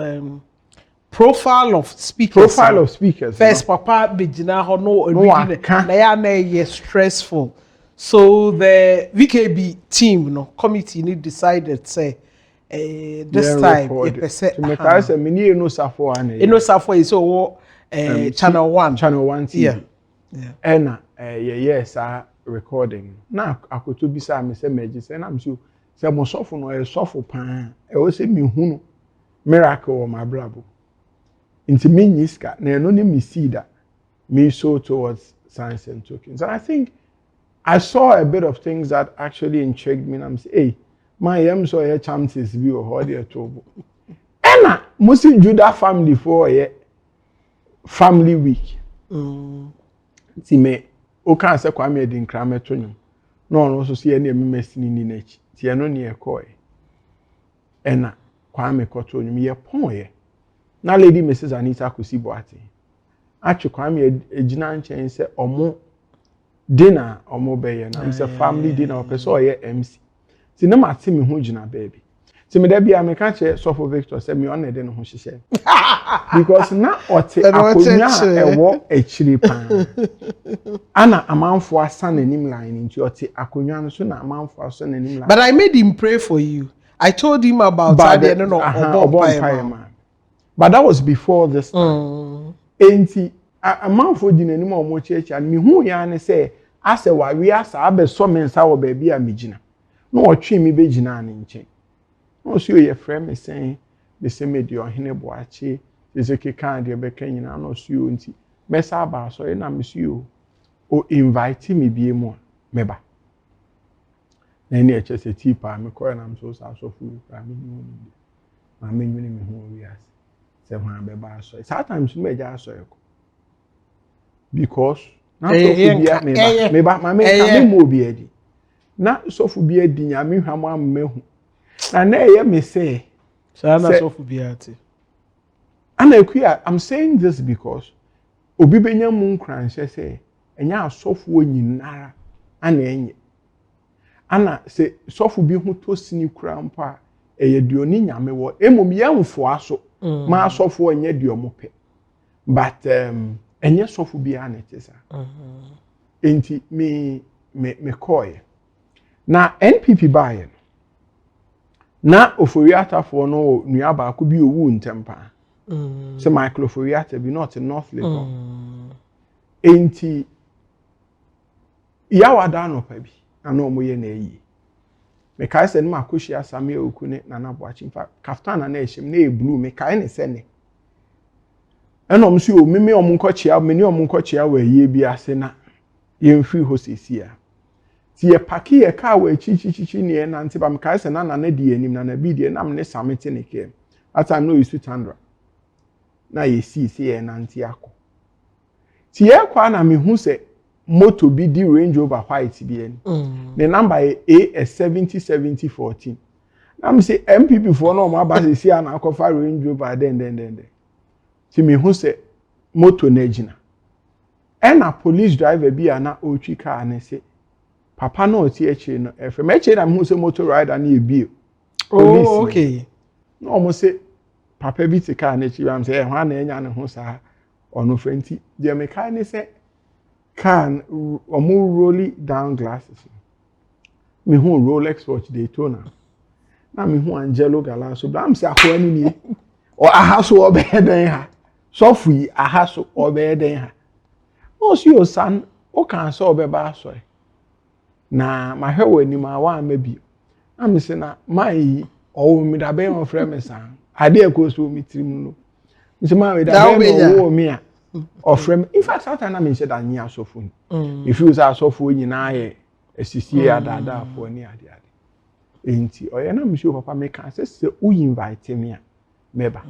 profile of speakers. Profile of speakers. First, Papa Bijina Hono na stressful. So the VKB team, no committee, decided say this time. Because many no suffer one. No suffer is so channel 1. Channel 1 TV. Yeah. Ena yes, recording. Na akoto bisa me say medicine. I'm sure. Se mo sofo no e sofo pan e wo se mi hunu miracle o my brabo inti me nyiska na eno ne mi seed me so towards Science and Tokens and I think I saw a bit of things that actually intrigued me and I'm say hey My yam so your chances be or hold your trouble. Anna, Musi Judah family for a family week. See me, o can't say Kwame din crametonium. No one also see any messing in each. See, no near coy. Anna, Kwame Cotonium, ye pon. Now, Lady Mrs. Anita Kusi Boati. Actually, Kwame a Jinan chain say, or more dinner or more bay, and I'm a family dinner or person MC. See, no matter me who jina baby. See, me there be a mechanic so for Victor said me on the dinner who she said. Because now or take a walk a chili pan. Anna a man for a son and him line into your tea, a cunyan soon a man for a son and him line. But I made him pray for you. I told him about that. But that was before this time. Enti a man for dinner anymore more church and me who yan say, I say why we ask Abe so men sour baby a mijina. No tree me be jina in chain. No see your friend me saying the same media Ohene Boakye is a kind of became no see you unti. Messa ba so na miss you or invite me be more meba. Then you just a teaper, me call am so food. I mean, me who we ask. Say when beba so. Sometimes me just so because na so food meba my me mo be edi. Na so food be edi nyame hwam ammehu. Na ye me say so na so food be ati. I'm saying this because obi benya mu nkran say enya asofo nyinara ana enye ana se sofo bi hu to sini kura mpa eye duoni nyame wo emom yamfo aso ma asofo enye duomo pe but enye sofo bi ana tesa enti me koye na NPP baye na oforiatafo no nuaba ko bi owu ntempa se Michael oforiata bi not in North Legon enti yawada no pa bi ana omoye na eyi me kai se ma koshi asame okune na na boachi mfa kaftan na ehim na e blue me kai ne se ne ena omsi o meme omunkochia meni omunkochia wa ye bi ase na ye mfiri hosisia ti ye paki ye ka wa chichichichi ne na nti ba me kai se na na di anim na bi di na me ne samete ne ke at time no use Tandra na ye si ye na nti akọ ti ye kwa na me hu se moto bi di Range Rover white bi en the number AS 707014 na me say MPP for no ma ba se na akofa Range Rover den ti me hu se moto na gina na police driver bi ana otwi car na se papa no oti eche no efe me eche na me hu se motor rider na e bi oh okay no mo se papa bi ti car na echi am say ho na enya ne ho sa ono frenti de me kai ne se can rolling down glasses. Me who Rolex watch Daytona. Na me who Angelo Galasso. But I'm say akwani ni or ahaso obeden ha. So free ahaso obeden ha. No see your son o can so obeba so. Na my hair when ma wa maybe. I'm say na my o me da be on frame san. Ade e ko so mi tirim no. Me say ma me da be no me a. Or from in fact sometimes I mean said that near so phone. If you are so phone in a sisi ada for any ade. Enti or na me show papa make an say we invite me meba.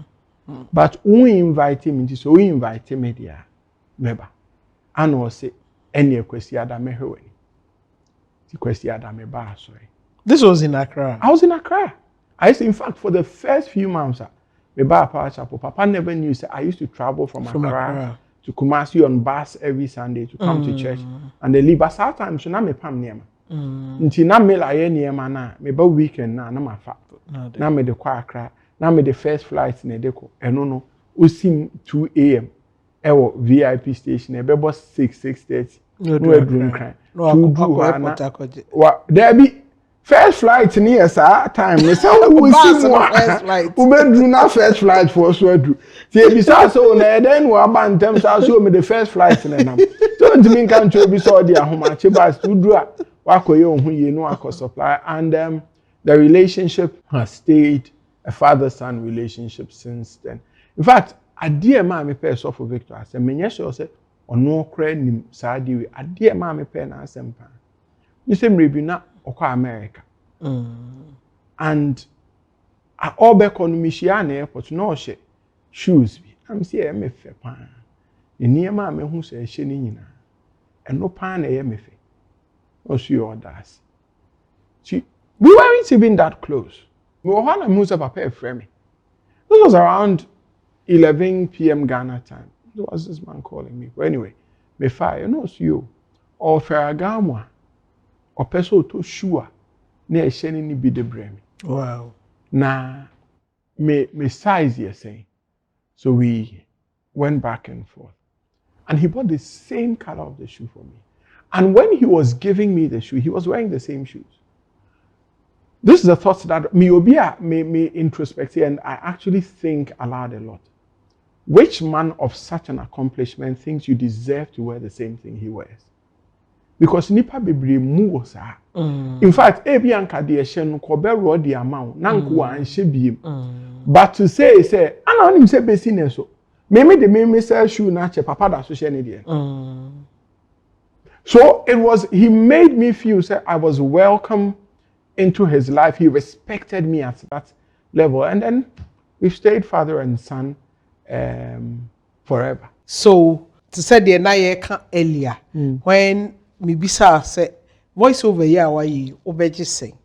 But we invite him into so we invite me there meba. And or say any question ada me hwe. The question ada me ba sorry. This was in Accra. I was in Accra. I say in fact for the first few months Papa never knew. So I used to travel from Accra to Kumasi on bus every Sunday to come to church, and they leave. But sometimes so na me pam niema. Nti na me la ye niema na me ba weekend na ma fa. Na me de kwa Accra. Na me the first flight na de ko. Eno no osim 2 a.m. Ewo VIP station. Ebe bo 6:30. No edrum kran. No akọ wa there be first flight near sa time me say we see first flight we do na first flight for so do see be so na then we abantem so me the first flight na nam so ntimi kan cho bi so dey ahomache bus to do a wakoye ohun ye no akọ supply and the relationship has stayed a father-son relationship since then. In fact adie ma me pay so for Victor say menye sure say ono kra nim sa di we adie ma me pay na asempa me say mrebi na okwa America. and all back on Michiana airport, no shit, shoes. I'm saying, I'm a fair pan. The near mamma who says, Shenina, and no pan a MFA. Or she orders. We weren't even that close. We were on a moose of a pair of frame. This was around 11 p.m. Ghana time. There was this man calling me. But anyway, me fire, no, you. Or Ferragamo, or Peso to Shua, near Shenini be the bremi. Wow. Now, me size, you're saying. So we went back and forth. And he bought the same color of the shoe for me. And when he was giving me the shoe, he was wearing the same shoes. This is the thought that me introspect, and I actually think aloud a lot. Which man of such an accomplishment thinks you deserve to wear the same thing he wears? Because nipa bebre mu osa. In fact, ebi anka de ehye no ko be ro de amount na nko wa anhye biem. But to say ana onim say besi ne so. Me sell shoe na che papa da so hye ne de. So he made me feel say I was welcome into his life. He respected me at that level, and then we stayed father and son forever. So to say the na ye ka earlier when me bisa say voice over here why you obeji sing,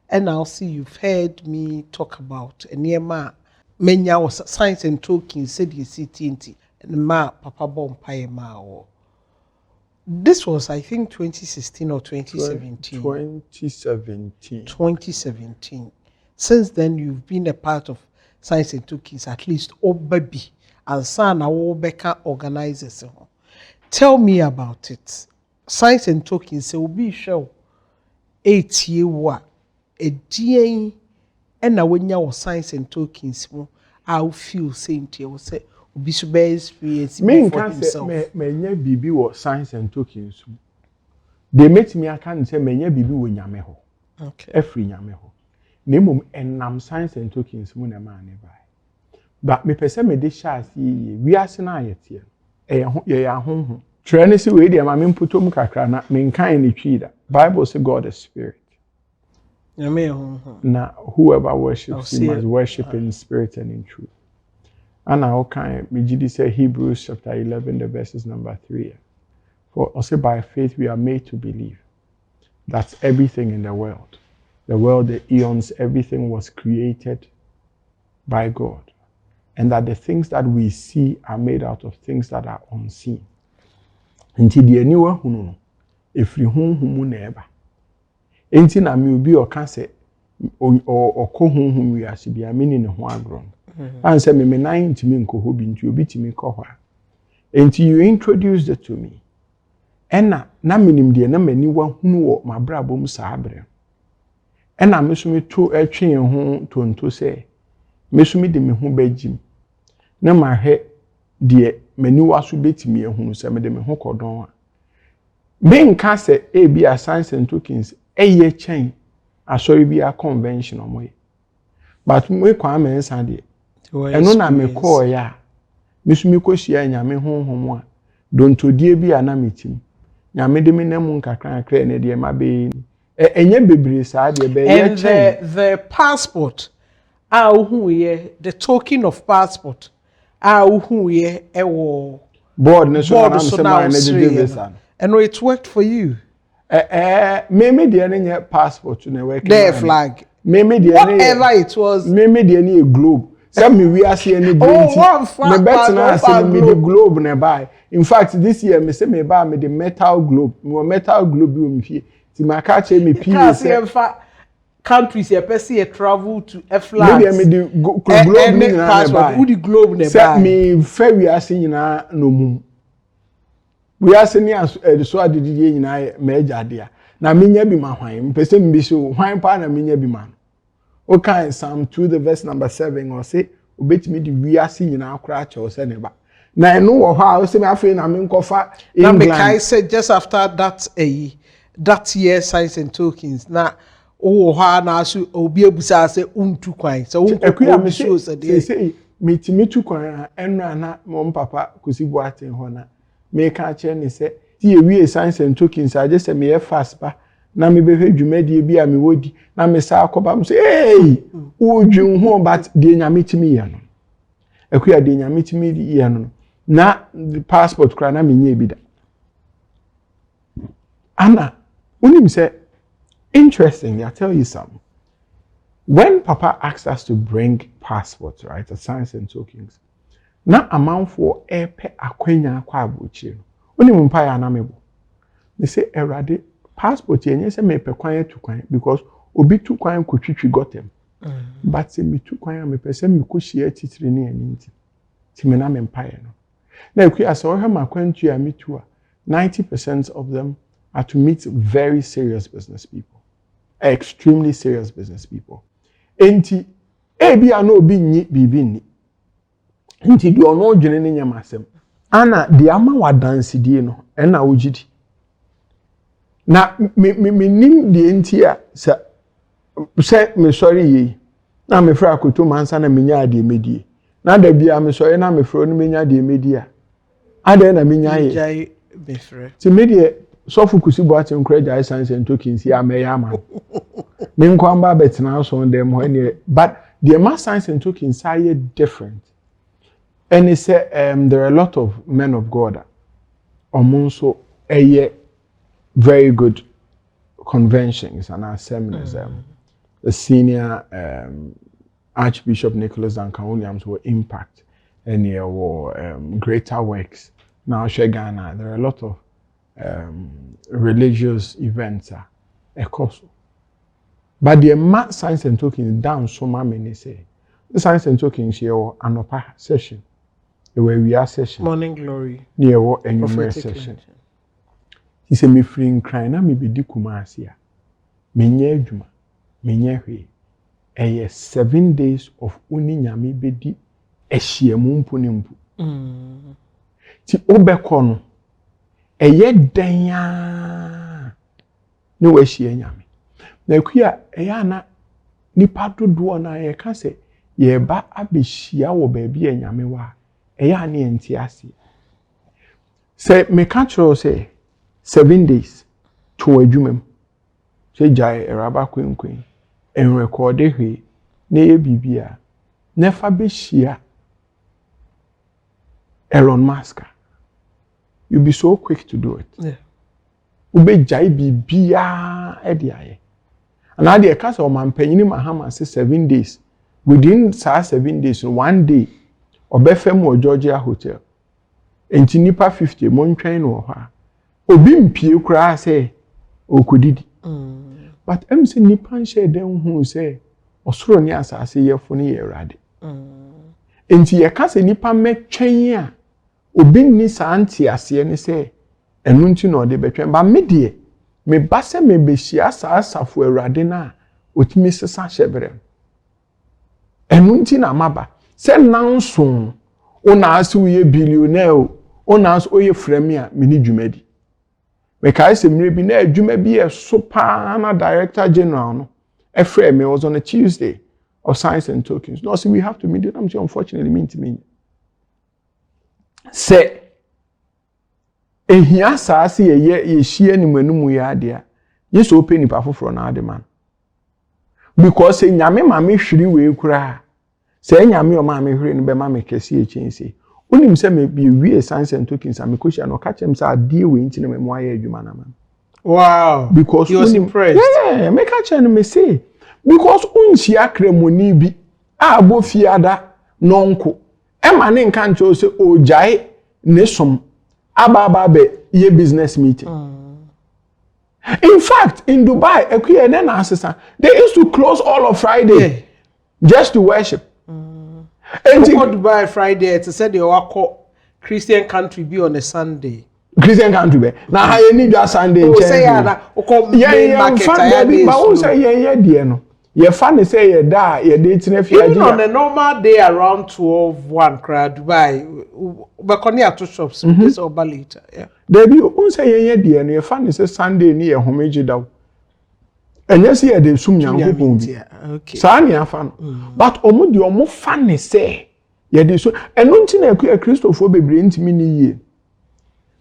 and now see you've heard me talk about enema menya was signs and tokens said you see TNT and ma papa bompa ma. This was, I think, 2016 or 2017. 2017. Since then, you've been a part of Science and Tokens, at least Obabi, and Sana Obeka organizers. Tell me about it. Science and Tokens, will be show 8 year a DA, and when you Science and Tokens, I'll feel same to you. Say, be so experience for himself. Me bibi wo Science and Tokens. They met me can say me bibi wo nyame ho. Okay. Every nyame ho. Nemum enam Science and Tokens mu na ma ne bai. But me pese me de sha asi wi ase na ayete. Ye ya honho. Trene si we de ma me mputom kakra na me nkan ni twi da. Bible say God is spirit. Nyame honho. Na whoever worships him must worship in spirit and in truth. And I can say Hebrews chapter 11, the verses number 3. For also by faith we are made to believe that everything in the world, the eons, everything was created by God. And that the things that we see are made out of things that are unseen. Until the anywhere who know, if you whom never. Until na me be or can say or ko whom we are to be a meaning in one ground. And say me nine to me nko ho bi nti obi ti me ko hwa. Until you introduced it to me. And na minim de na mani wa hunu wo mabrabo mu saabre. And na me so me to atwe ho tonto say me so me de me ho bagim. Na ma he de mani wa so betimi ehunu say me de me ho kodon a. Me nka say e bi a Science and Tokens eye chen asori bi a convention omoye. But me kwa me nsa de eno na me call ya misumi ko hia nyame honhom a dontodie bi ana metim nyame de me nam nkakran akra ne de ma be enye bebre saa de be ye chen the passport who ye the token of passport who ye ewo board national visa and it worked for you me de ne passport na work their flag me de whatever it was me de ne globe. Some we are seeing any green tea. Me better now say me the globe na buy. In fact, this year me say me buy me the metal globe. Me metal globe you me fie. Ti ma ka che me pie say countries you person you travel to a flag. Maybe me the globe ni na buy. Who the globe na buy? Say me fair we are seeing na no mum. We are seeing as so adidi nyina me agade a. Na me nya bi ma hwan. Pese me bi so hwan pa na me nya bi ma. Okay, Psalm 2, the verse number 7, or say, obetimi di wiase nyina akora cha o se ne ba. Na eno wo ha o se me afei na me nkofa England. Na me said just after that year Science and Tokens na o ha na so obi ebusa say untu kwan. So ekuya me show say metimi tu kwan eno na mo papa kosi buaten ho na me ka che ne say ti ewie Science and Tokens I just say me fast ba na me behwe dwumadi bi a me wodi na me sa akoba me say hey wo dwun ho but de nyame timi ye no akuya de nyame timi ye no na passport kra na me nya bi da ana unim say interesting I tell you something. When Papa asked us to bring passports, right, as signs and tokens, na amount for epe akwenya kwa abuchi. Oni mumpa ya namebo. They say erade passport yenye se mepe kwanya tu kwanya because obi tu kwanya kutwitwi got them. But se mi tu kwanya mepe se mi koshie titiri ne aninti. Ti me na mempa ya no. Na ekwi asa wo hema kwantu ya mitu a 90% of them are to meet very serious business people. Extremely serious business people. Enti ebi ana obi nyi bibi ni nti di ono dwene ne nyamasem ana di ama wadansidie no na wogidi na me nim di enti a se me sorry yi na me fra akoto mansa na menya ade medie na da bia me sorry na me fra no menya ade medie ade na menya ye be fra ti medie sofu kusibo ati encourage science and tokens ya me ya ma me nkwamba betina so dem ho ne but the mass science and tokens are different. And he said there are a lot of men of God also very good conventions and our seminars. The senior Archbishop Nicholas Anka were Impact and here were Greater Works. Now Ghana, there are a lot of religious events but the math science and tokens down so many say the science and tokens here anopa session. Where we are session. Morning glory. Near what any session. He said me free crying na me be di Kumasi a. Me nye adwuma. Me nye hwe. 7 days of uni nyame be di ehyiamu mpo ne mpo. Ti obekọ no dan ya ne wa hyia nyame. Na ekua ana nipa dodo na ye ka se ye ba abehia wo ba bi nyame wa. Eya ni entiasi. Say me catch say 7 days to adwumam. Say jai eraba kwenkwen. En record hwe na ye bibia. Nefa be hia Elon Musk. You be so quick to do it. Yeah. Ube jai bibia edi aye. And now the case of man panyini Mahama say 7 days. Within 7 days, 1 day. Obefem wo Georgia Hotel. Enti nipa 50 montwen no ho a. Obi mpie kura say okudidi. But em say nipa nche den hu say osoro ni asase yefo ne yerade. Enti ye ka say nipa metwen a obi ni santi ase ne say enu nti no de betwen ba me de me ba se me behia asafo erade na otimi sesa hyebrem. Enu nti na maba se nanso ona asu ye billionaire ona asu ye frame mini dwumadi me kai se mire bi na adwuma bi e super na director general no e frame me was on a Tuesday of science and tokens no see we have to meet them unfortunately mean to me se ehia saase ye hie ni manumu ya ade a yeso open nipa foforo na ade man because nyame ma me hwiri we kura say nyame o ma me hwere no be ma me kese echense unim say me be wie science and tokens am ko no ka chem say ade we ntine me mo aye adwuma na man. Wow, because he was impressed. Yeah, me ka chem no me say because unchi akremoni bi a bo fiada nonko e ma ne nka ncho say ojai ne som ababa be ye business meeting. In fact, in Dubai, they used to close all of Friday just to worship. And Dubai Friday, it's said they were Christian country be on a Sunday. Christian country be. Now how you need that Sunday? Oh, say yeah, but say yeah, no. Your family say you die, you date in even on a normal day around 12-1 crowd Dubai, but near two shops, this over later. Yeah. There be say yeah, dear, and your family say Sunday near homage down. And yes, yeah, they soon young people. Okay. Sani afan. But omo di omo funny say, yeah, they so. And non tina a Christopher be brain to me ye.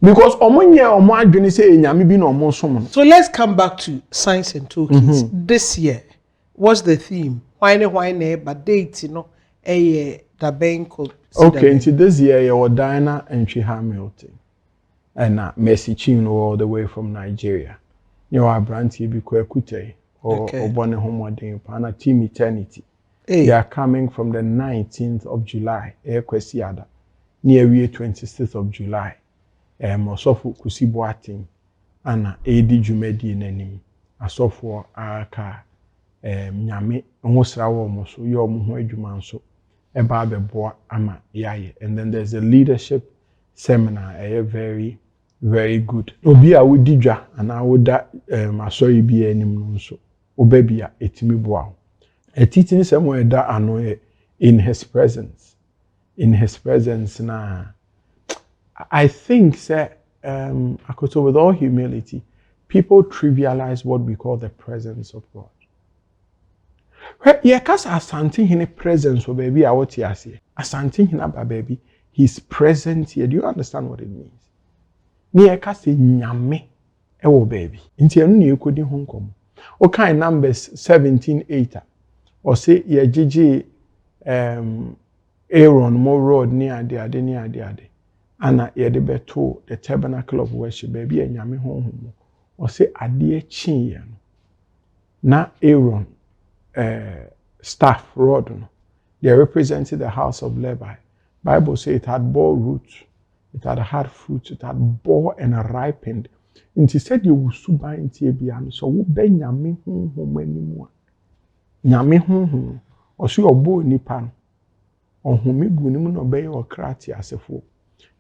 Because omonye omo adwene say enyame bi na omo som. So let's come back to signs and tokens. This year, what's the theme? Why but date, you know, the bank. Okay, into this year you Diana and Hamilton. And Mercy Chinwo all the way from Nigeria. You are Branty Bikwekute or Obone Homodin Pana Team Eternity. They are coming from the 19th of July, Ekwesiada, near year 26th of July. Mosofu Kusibuating, Anna Edi Jumedi Nenim, Asofo Aka, Nyame, Mosrawo Moso, Yomu Jumanso, Ebabe Boa Ama Yaye. And then there's a leadership seminar, very, very good. Obi a wudidwa and I would asori bi enim nso. Obebia etimi boa. A teaching somewhere that ano in his presence. In his presence na I think say akoto with all humility, people trivialize what we call the presence of God. Yeah, cause asante hine presence of baby a what you say. Asante hine ba baby, he's present here. Do you understand what it means? Ni eka se nyame ewo baby. Nti enu ni ekodi ho nkomo. O kan Numbers 17:8. O say ye jeje Aaron mo road ni ade. Ana ye de beto the tabernacle of worship baby nyame honhom. O say ade chin ye no. Na Aaron staff rod no. They represented the house of Levi. Bible says it had bore roots, it had fruits, it had bore and ripened. And he said you will suba into Ebiano. So we be nyame honhom anymore. Nyame honhom. Or so your boy nipan. Or whom gu nimu no be your krati asefo.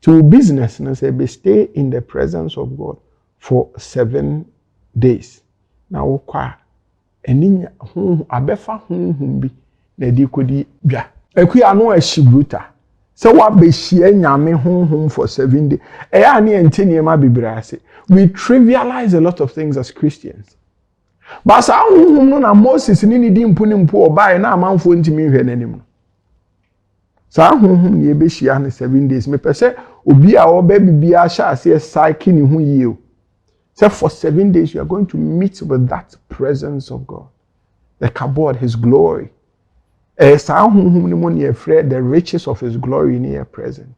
To business no say be stay in the presence of God for 7 days. Now kwa eni honhom abefa honhom bi na di kodi dwa. Eku anu ashibruta. So what be share nyame honhom for 7 days. Eya ne nteniema bibrase. We trivialize a lot of things as Christians. But sa honhom no na Moses ni di mpu obae na amanfo ntimi hwe nanim. Sa honhom ne be share ne 7 days. Me pese obi a oba bibia sha ase cycle ni hu yie. So for 7 days you are going to meet with that presence of God. The kabod, his glory. The riches of his glory near present.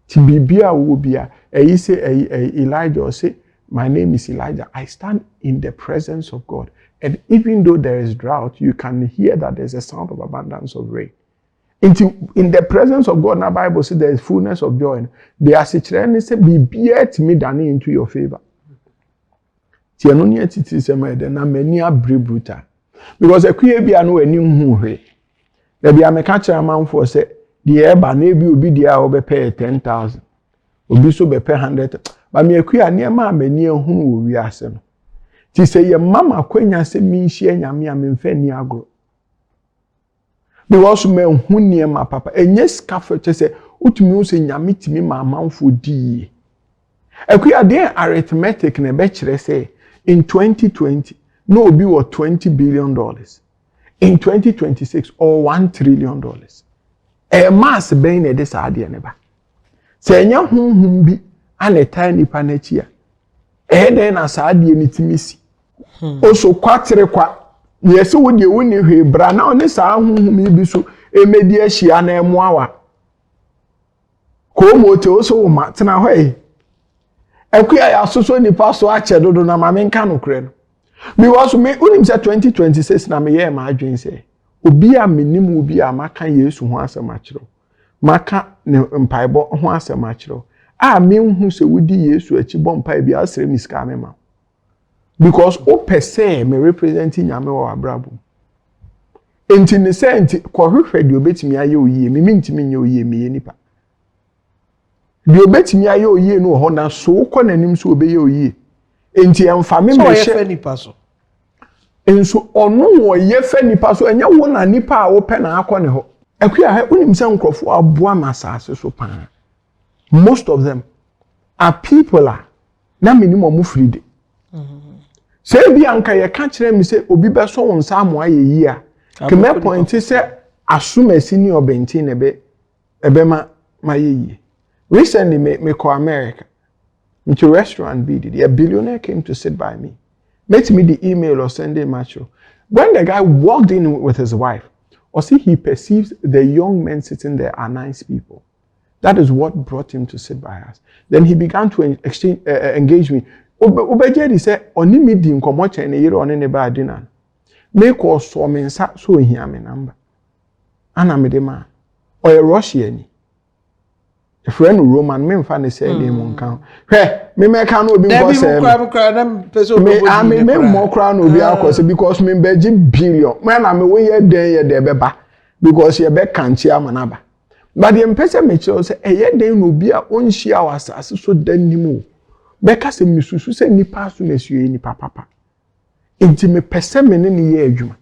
Tibibia wubia. Elijah or say, my name is Elijah. I stand in the presence of God. And even though there is drought, you can hear that there's a sound of abundance of rain. In the presence of God, the Bible says there is fullness of joy. They are such and say, be beat me down into your favor. Tianonia titisema de na many a brutal. Because a queer be no any who there be a mecatcher amount for say the air by maybe will be the hour be pay 10,000. Will be so be pay 100. But me a queer near ma many whom we are saying. Ti say your mama quenya say me she and yami am in feni agro. Because me who near my papa and yes cafe to say utmi say yami to me my mouth for d. A queer there arithmetic ne betchere say in 2020 no be worth $20 billion. In 2026 or $1 trillion. A mass being a disadvantage never. Say nya honhom bi ane tiny panechia. Then as I did it also quatre qua. Yes, would you win you bra now ne sa honhom bi so e media shia na emuawa. Ko moto also matena hwe. Ekuya ya soso ni paso ache dodo na mamenka no kre no. Because me unim say 2026 na me ye ma adwen say obi a menim obi a maka Yesu ho asem akiro. Maka ne mpaibo ho asem akiro. A me hu se wudi Yesu achi bo mpai bi asere miska me ma. Because o pese me representing nyame wa abrabo. Enti ne say enti ko hwehwe de obetimi aye oyiye me ntimi nye oyiye me ye nipa. De obetimi aye oyiye no ho na so ko nanim so obeye oyiye. Enti emfa me me she nipa so. Enso ono wo ye fa nipa so enya wo na nipa a wo pe na akọ ne ho. Akua ha unim se nkrofo aboa masase so pan. Most of them are people na minimum mu free. Say bi anka ye ka kire mi se obi be so won sa mo aye yi a. Keme point se asumasi ni obenti ne be ebe ma ye yi. Recently, me call America. Into restaurant BD. A billionaire came to sit by me. Met me the email or send him macho. When the guy walked in with his wife, or see he perceives the young men sitting there are nice people. That is what brought him to sit by us. Then he began to engage me. Obejedi said, "Oni me di nkomo chen ne yere oni ne ba dinner. Make us so me nsa so hia me number. Ana me de ma. O ye Russian. A friend Roman me mfa ne say name on kan. Hwe, me ka na obi go say. Me mo kra na obi akose because me beji billion. Me na me we ye den ye de beba because ye be kanchi amanaba. But the empesa me che say eye den no obi a onhia wasase so dan nimu. Beka se misusu se nipa so na sue nipa papa. Enti me pese me ne ye adwuma.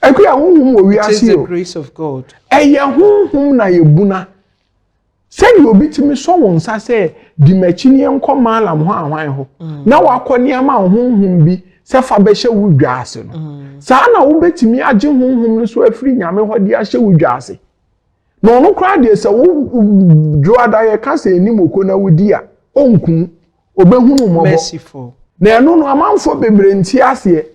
Akuya honhum wo wi ase the grace of God. Eye honhum na ye buna. Send you bit me so won sa say di machine enko malam ho ahwan ho na wakoni ama honhum bi se fa be hye wudwaase no sa na wo betimi age honhum no so afiri nyame ho de ahye wudwaase no no kra de se wo joada ye ka se ni moko na wudi a onku obehunu mo merciful na eno no amanfo bebre nti ase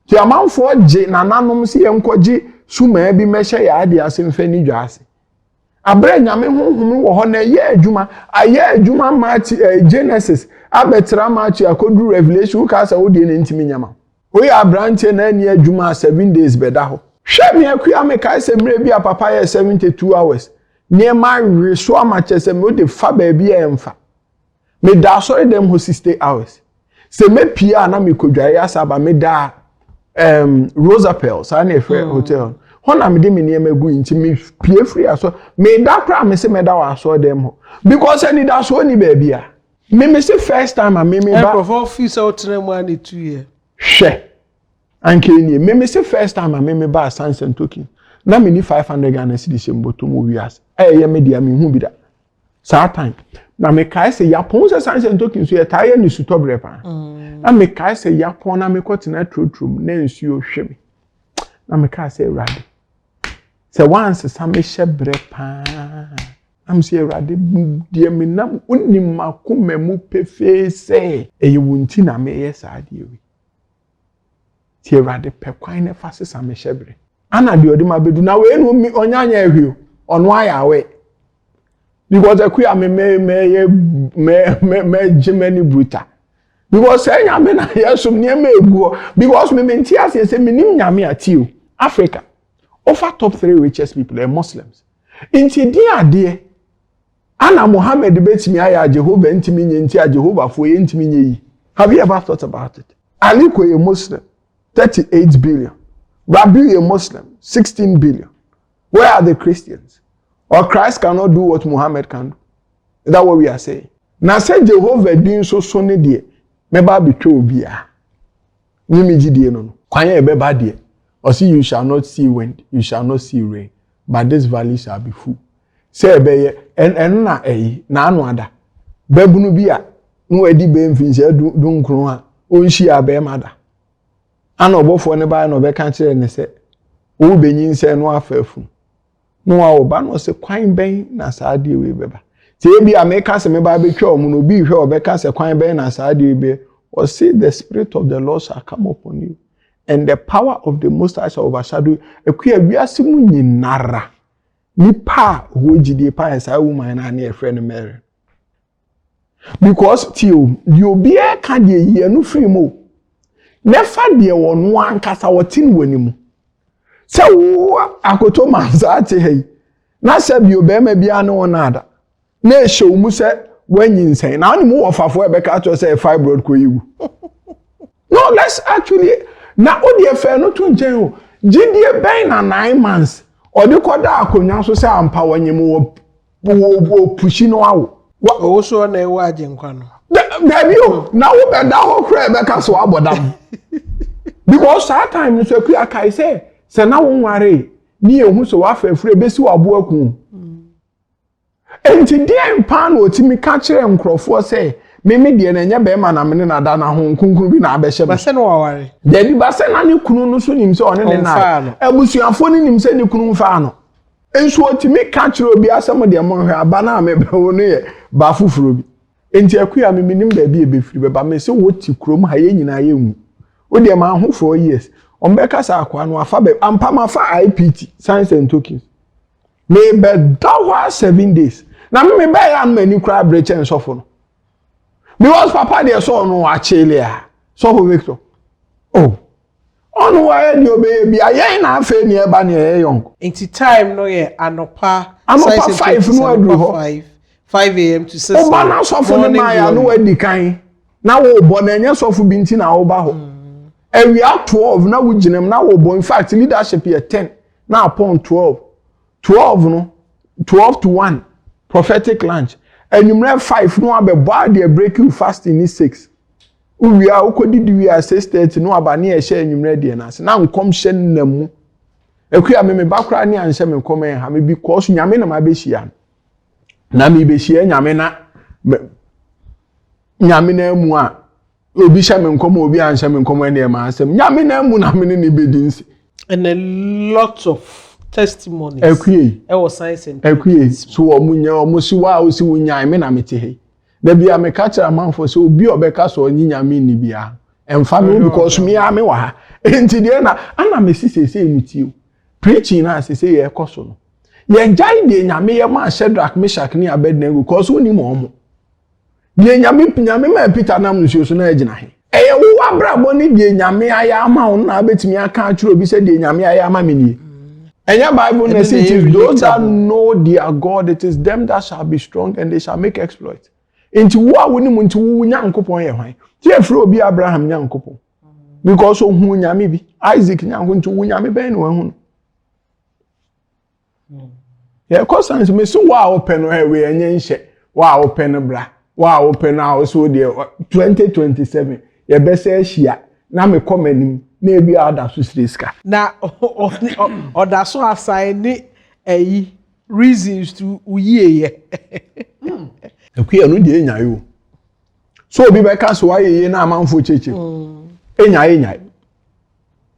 ti amanfo je na nanom se yenkoje suma bi mehye ya ade ase mfa ni dwaase abre nyame honhum wo ho na ye adwuma aye adwuma Genesis abetra Matthew akodu Revelation ka sa wo de ne ntimi nyama we abrante na ani adwuma 7 days beda ho hwe me akua me kai se mre bi papa ye 72 hours ne ma reso amache se me de fa ba bi e mfa me da sorry dem ho 60 hours se me pia na me kodware asaba me da Rosapel sa na efre hotel Hona me de me niam egu nti me pie free aso me da kra me se me da wa so dem ho because any da so ni ba bia me se first time me ba for office out na mu ani 2 year hwe anke ni me se first time me ba Sansen token na me ni 500 Ghana cedi se mboto mo wias ye me dia me hu bi da sa time na me kai se yapon se Sansen token so ye taye ni sutobre pa na me kai se yapon na me kotena trotrom na nsuo hwe me na me kai se rade se once some shebre pa am se rade die me nam onim makoma mu pefe se eye wunti na me yes ade wi tie rade pe kwan ne fa se some shebre ana de odi ma bedu na we no mi onyanya ehwe ono aya we because akuya me Germany bruta because enya me na yesum ne me egu because me menti ase se me nim nyame ati Africa over top 3 richest people are Muslims. Inti di ade ana Muhammad betimi aya Jehovah ntimi nye nti a Jehovah fo ye ntimi nye yi. Have you ever thought about it? Ali ko a Muslim 38 billion. Rabi a Muslim 16 billion. Where are the Christians? Or Christ cannot do what Muhammad can do. Is that what we are saying? Na say Jehovah din so ne de me ba betwe obi a. Ni mi gidie no. Kwan e be ba de. Or see, you shall not see wind, you shall not see rain, but this valley shall be full. Say be and na anu ada. Bebunu bi a no edi be mfinse du nkron a onhia be mada. Ana obofo ne ba na obeka kire ne se wo benyin se no afafu. No a oba no se kwan ben na saade we beba. Say bi America se me ba be twa omu no bi hwe obeka se kwan ben na saade be. Or say the spirit of the Lord shall come upon you. And the power of the Most High shall overshadow. Ekuya wiase mu nyinara. Nipa wo gidie pa esa woman na na friend Mary. Because tio the obi e ka de ye no free mo. Nefa de wonu ankasa wotin wanimu. Se wo akoto manza ate hei. Na se bi obema bia na wona ada. Na ehye mu se wanyinsen. Na animu ofafo e be ka to say fibroid ko yiwu. No, let's actually na odi efe no to nchen o gidie ben na 9 months odi koda akonya so se ampa wanyem wo pushi no awo wo so na e wa agenkwa no da bi o na wo be da ho kra be ka so abodam because that time so akua kai se na wo nware ni ehu so wa fa afure besi wo abo akun enti die mpa na otimi ka kire nkrofo se meme de na nya be ma na mene na da na ho nkunkun bi na abehye ba se no waware da bi ba se na ne kunu no so nim se one ne na abusuafo ne nim se ne kunu mfa no enso otimi ka kire obi asem de mo hwe aba na me be wo no ye ba fufuro bi enti akuya me minim ba bi e be firi be ba me se woti krom ha ye nyina ye hu wo de ma ho 4 years ombeka sa akwa no afa be ampama afa IPT science and tokens me be dawa 7 days na me be ya mani kra breche nsofo no because papa de so no wa chele a so for Victor oh on why you baby ayen na afa ni e ba ni e yonko enti time no ye anopa 5 no aduru ho 5 a.m. to 6 o ba na so for ni ma ya no wadi kan na wo bo na enye so for bi nti na wo ba ho we are 12 na we ginem na wo bo in fact leadership here 10 na upon 12 no 12 to 1 prophetic lunch enumere 5 no abebo dey break you fast in 6 we are ukodidi we are 6:30 no abane e hye enumere dey na se na nkom hye namu ekuya me bakra ne anhye me nkom en ha me because nyame na ma be hia na me be hia nyame na mu a obi hye me nkom obi anhye me nkom ene ma asem nyame na mu na me ne bedinsi and a lot of testimonies ekuye e was science and ekuye so omunye omusi wa osi wunya me na mete he da bia me ka kira manfo so obi obeka so onyinya me ni bia emfa me because me a me wa ha enti de na ana me sisese emiti preaching na sese ye ekoso no ye jai de nyame ye ma Shadrach Meshach ni Abednego because oni mo omo de nyame ma Peter na mnusuo so na agina he eye wo abrabo ni de nyame aya ama wo na betimi aka akiro bi se de nyame aya ama me ni enya Bible na say those that know their God it is them that shall be strong and they shall make exploit enti wo a woni mu enti wo nyankopon ye hwan ti efro obi Abraham nyankopon because o hu nyame bi Isaac nyankopon enti wo nyame ben no hu yeah cause sense me so wa open no we enye nhye wa open bra wa open now so de 2027 ye be say hia na me komanim na ebi ada so sreska na oda so assign ni reasons to uyiye ekuya no de enyayo so obi be ka so ayeye na amanfo cheche enyaye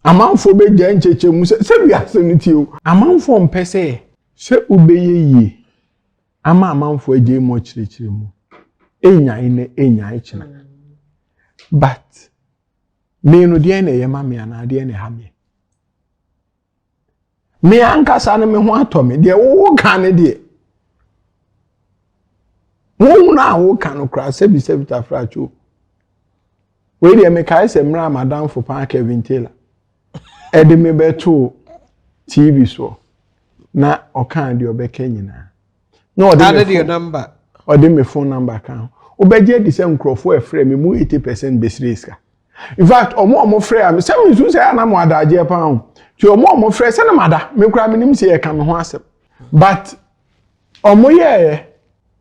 amanfo be je ncheche mu se bi aseniti o amanfo mpese se ubeye ama amanfo aje mo chirechire mu enyaye china but me no de na yema me ana de na ha me ankasa na me ho atome de wo kan ne de wo na wo kan no kra se bi ta fracho we de me kai se mra madam for Kevin Taylor e de me beto TV so na okan de obeka nyina na ode me your number ode me phone number kan obeje de se nkrofo e frɛ me mu 80% besiriska in fact omo frɛ am se me su se na mo adaje pa ho ti omo frɛ se na mada me kura me nim se e ka me ho asem but omo ye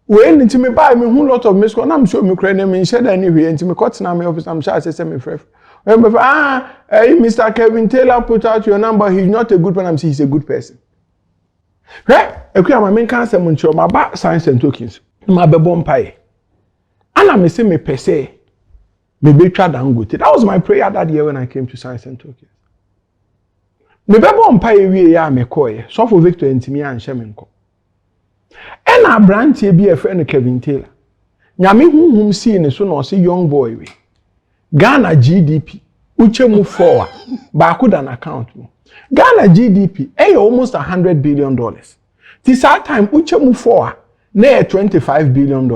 we nti me buy me hu lot of miss call na me show me kura na me share that anyway nti me cut na me office am sure say me frɛ Mr. Kevin Taylor put out your number. He's not a good person. I'm saying he's a good person. Right? Ekuya ma men kan se mo nchiro ma ba science and tokens. Ma be bompae. Ana me say me pese me be twa Dangote. That was my prayer that year when I came to science and tokens. Me be bompae wie ya me koye. So for Victor ntimi anhye me nko. E na branch e bi e friend Kevin Taylor. Nyame hunhum see ne so na o say young boy we. Ghana GDP uchemu 4 ba kuda na account mo Ghana GDP almost $100 billion this time uchemu 4 na $25 billion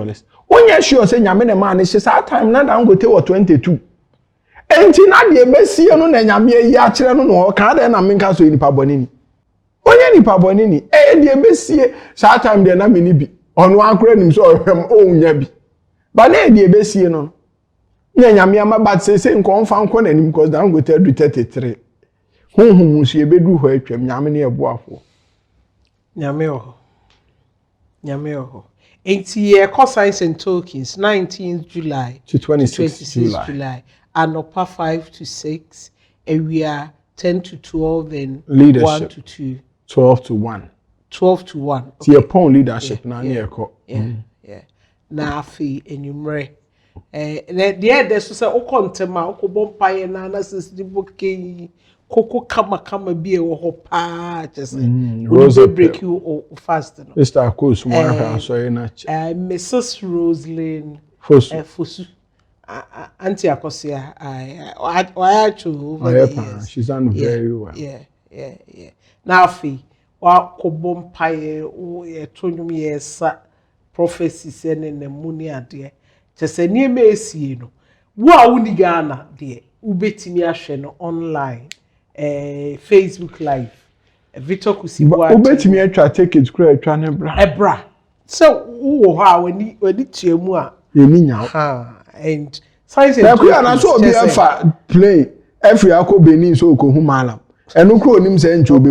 onye sure say nyame na man she that time na Dangote wo 22 enti na de besie no na nyame yi a kire no no ka da na menka so nipa bonini onye nipa bonini de besie that time de na meni bi ono akora nim so ohwem onya bi ba na de besie no nyame ama but say nko mfa nko nanim because Dangote do 33 honhum so ebedu ho atwam nyame ne eboafo nyame oho enti ye science and tokens 19th July to 26th July anopa 5 to 6 area 10 to 12 and leadership 1 to 2 12 to 1 okay. Ti upon leadership na ne eko na afi enumere the so say o kontema o ko bompaye na sis di Boakye koko kama bi e wo ho pa just Rose break you fast no Mr. Akos mo ahwa so e na che Mrs. Roslyn Fosu Auntie Akosia I actually over the years. She's done very well. Yeah. Now fi wa kobom paye o ye tonwum ye sa prophecies ne muni ade chese niema esie no wo a woni Ghana de ubetimi ahwe no online Facebook live Victor Kusibo ubetimi atwa ticket kura atwa ne bra so wo ho a wani tuemu a yemi nya and science and na na so obi afa play every akọ Benin so ko hu malam enu kro onim se ncho be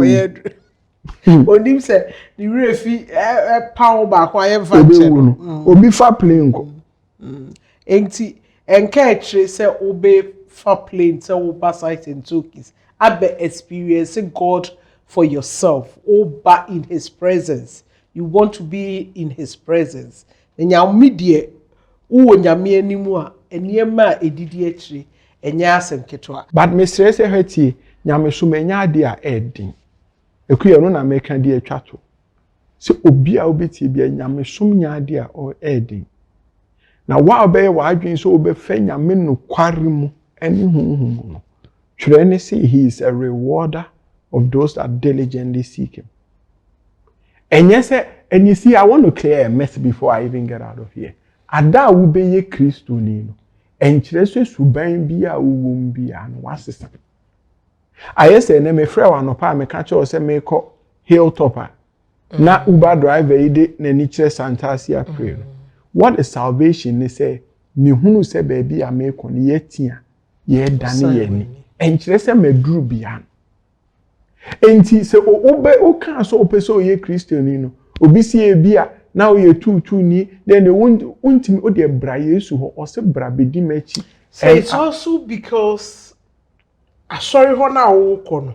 onim se the refi power back wa ye fa che obi fa plane ko enti encourage say obe fa plane say oba site and tokens abe experiencing God for yourself oba in his presence you want to be in his presence enya media wo nyame animu a eniema edidi akire enya asem ketwa but Mr. se hati nyame so menya ade a edin ekuye no na meka de atwato se obi a obeti bia nyame so nya ade a o edin na wa obeye wa adwen so obefa nyame no kware mu eni hunhum no twere ne say he is a rewarder of those that diligently seek him. And yes, and you see, I want to clear a mess before I even get out of here. Ada will be a Christo nino. And Chelsea Subain be a womb be an was. I say, name a friend one of me catch or say, make hilltopper. Na Uber driver, Neniche Santasia pray. What is salvation? They say, Nihunu say, baby, I make on yetia, ye Danny, and Chelsea me drew beyond. Enti se o kan so opeso ye Christian no obi si e bia na o ye tutu ni then they won't o de bra Yesu ho o se bra bedi machi. So it's also because sorry ho na wo ko no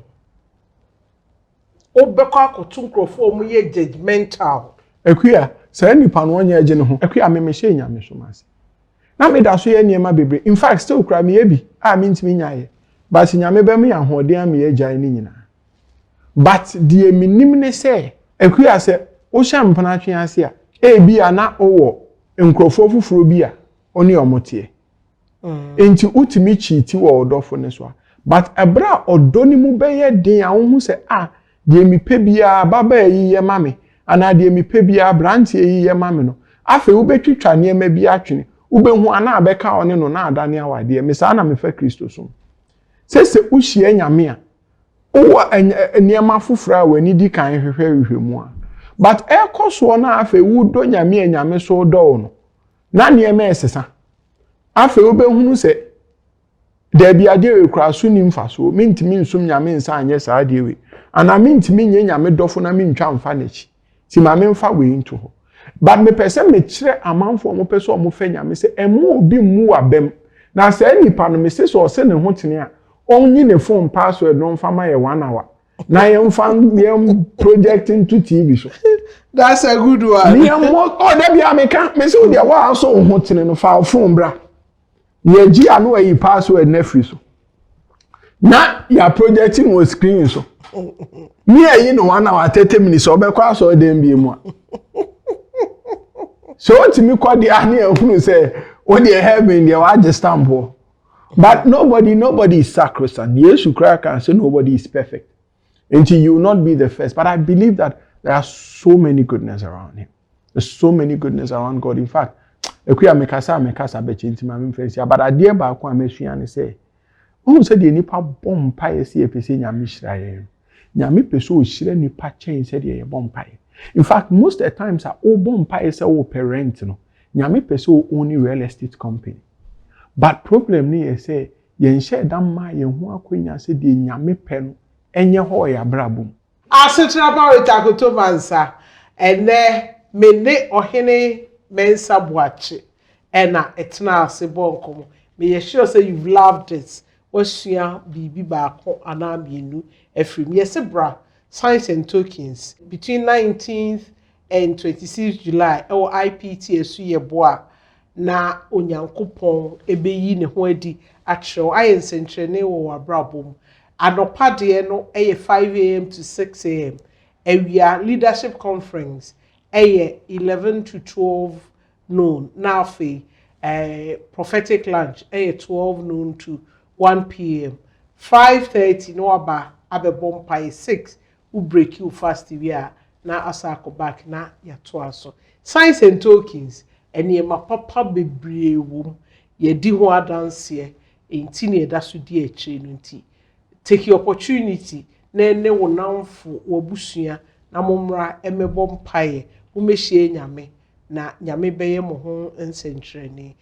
obekọ akotu nkrofo mu ye judgmental ekuya say nipa no onye age ne ho ekuya me hye nyame so mase na me da so ye niema bebre in fact still kra me ebi a me ntimi nyaye but nyame be me ahoden am ye gyan ni nyina. But the minim ne say ekuya say o shampana atwe ase a e bia na owo nkrofo fufuro bia oni omote enti utimi chiti wo odofo ne so but ebra odoni mu beye den a wo hu say de mi pe bia baba yi ye mame ana de mi pe bia brantie yi ye mame no afa wo betwitwa ne ma bia atwene wo behu ana abeka one no na adane awade me sa na me fa Kristo so se uhie nyame a owa eniema fufura wani di kan hwehwe mu a but ekoso na afa wu do nyame so do no na niema esesa afa wo behunu se da bia de ekura so ni mfaso mintimi nsum nyame nsa anye saa de we ana mintimi nye nyame dofo na mintwa mfa nachi ti ma me mfa we into ho but me pese me kire amanfo mo pese o mo fa nyame se emu obi mu abem na se nipa no me se so se ne ho tene a only the phone password no fama ye 1 hour. Na ye project into TV so. That's a good one. Ni there be American me say dia wa so ho tene no fa phone bra. Ye gi anu ayi password na free so. Na ya projecting on screen so. Me ayi no 1 hour 30 minutes obekwa so dem bi mu a. So what me call the ani ehunu say o dey heaven there wa just stamp. But nobody is sacrosanct. Yes, you cry and say nobody is perfect. Until you will not be the first. But I believe that there are so many goodness around him. There's so many goodness around God. In fact, ekuya mekasa bechi intima mfensi. But I dear ba kwa meshiani say, "Who said the nipa bompa yesi epese nyame shiraye. Nyame peso shire nipa chen said ye bompa. In fact, most of the times are all bompa yesi o parent no. Nyame peso only real estate company. But problem ni e say yen share dan ma yen ho akonya se de nyame pe no enye ho ya brabum asetra ba itakoto mansa ene me ne ohene mensa boache ena etna ase bonkom me ye sure say you've loved it wasua bibi ba ko ana mienu efrim yes bra signs and tokens between 19th and 26th July or IPT esu ye boa na onyankopon ebeyi ne ho adi akyerɛw ayensentrene wo wabrabom Anopa de no 5 a.m. to 6 a.m. Ewia leadership conference 11 to 12 noon. Now prophetic lunch 12 noon to 1 p.m. 5:30 no abe bompai 6 who break you fast via na asako back na yato aso. Signs and tokens enema papa bebree wom ye di ho adanse enti na eda so di akire no nti take the opportunity na ene wo namfo wo busua na momra emebɔ mpae wo mehie nyame na nyame bɛyɛ mo ho nsentrene.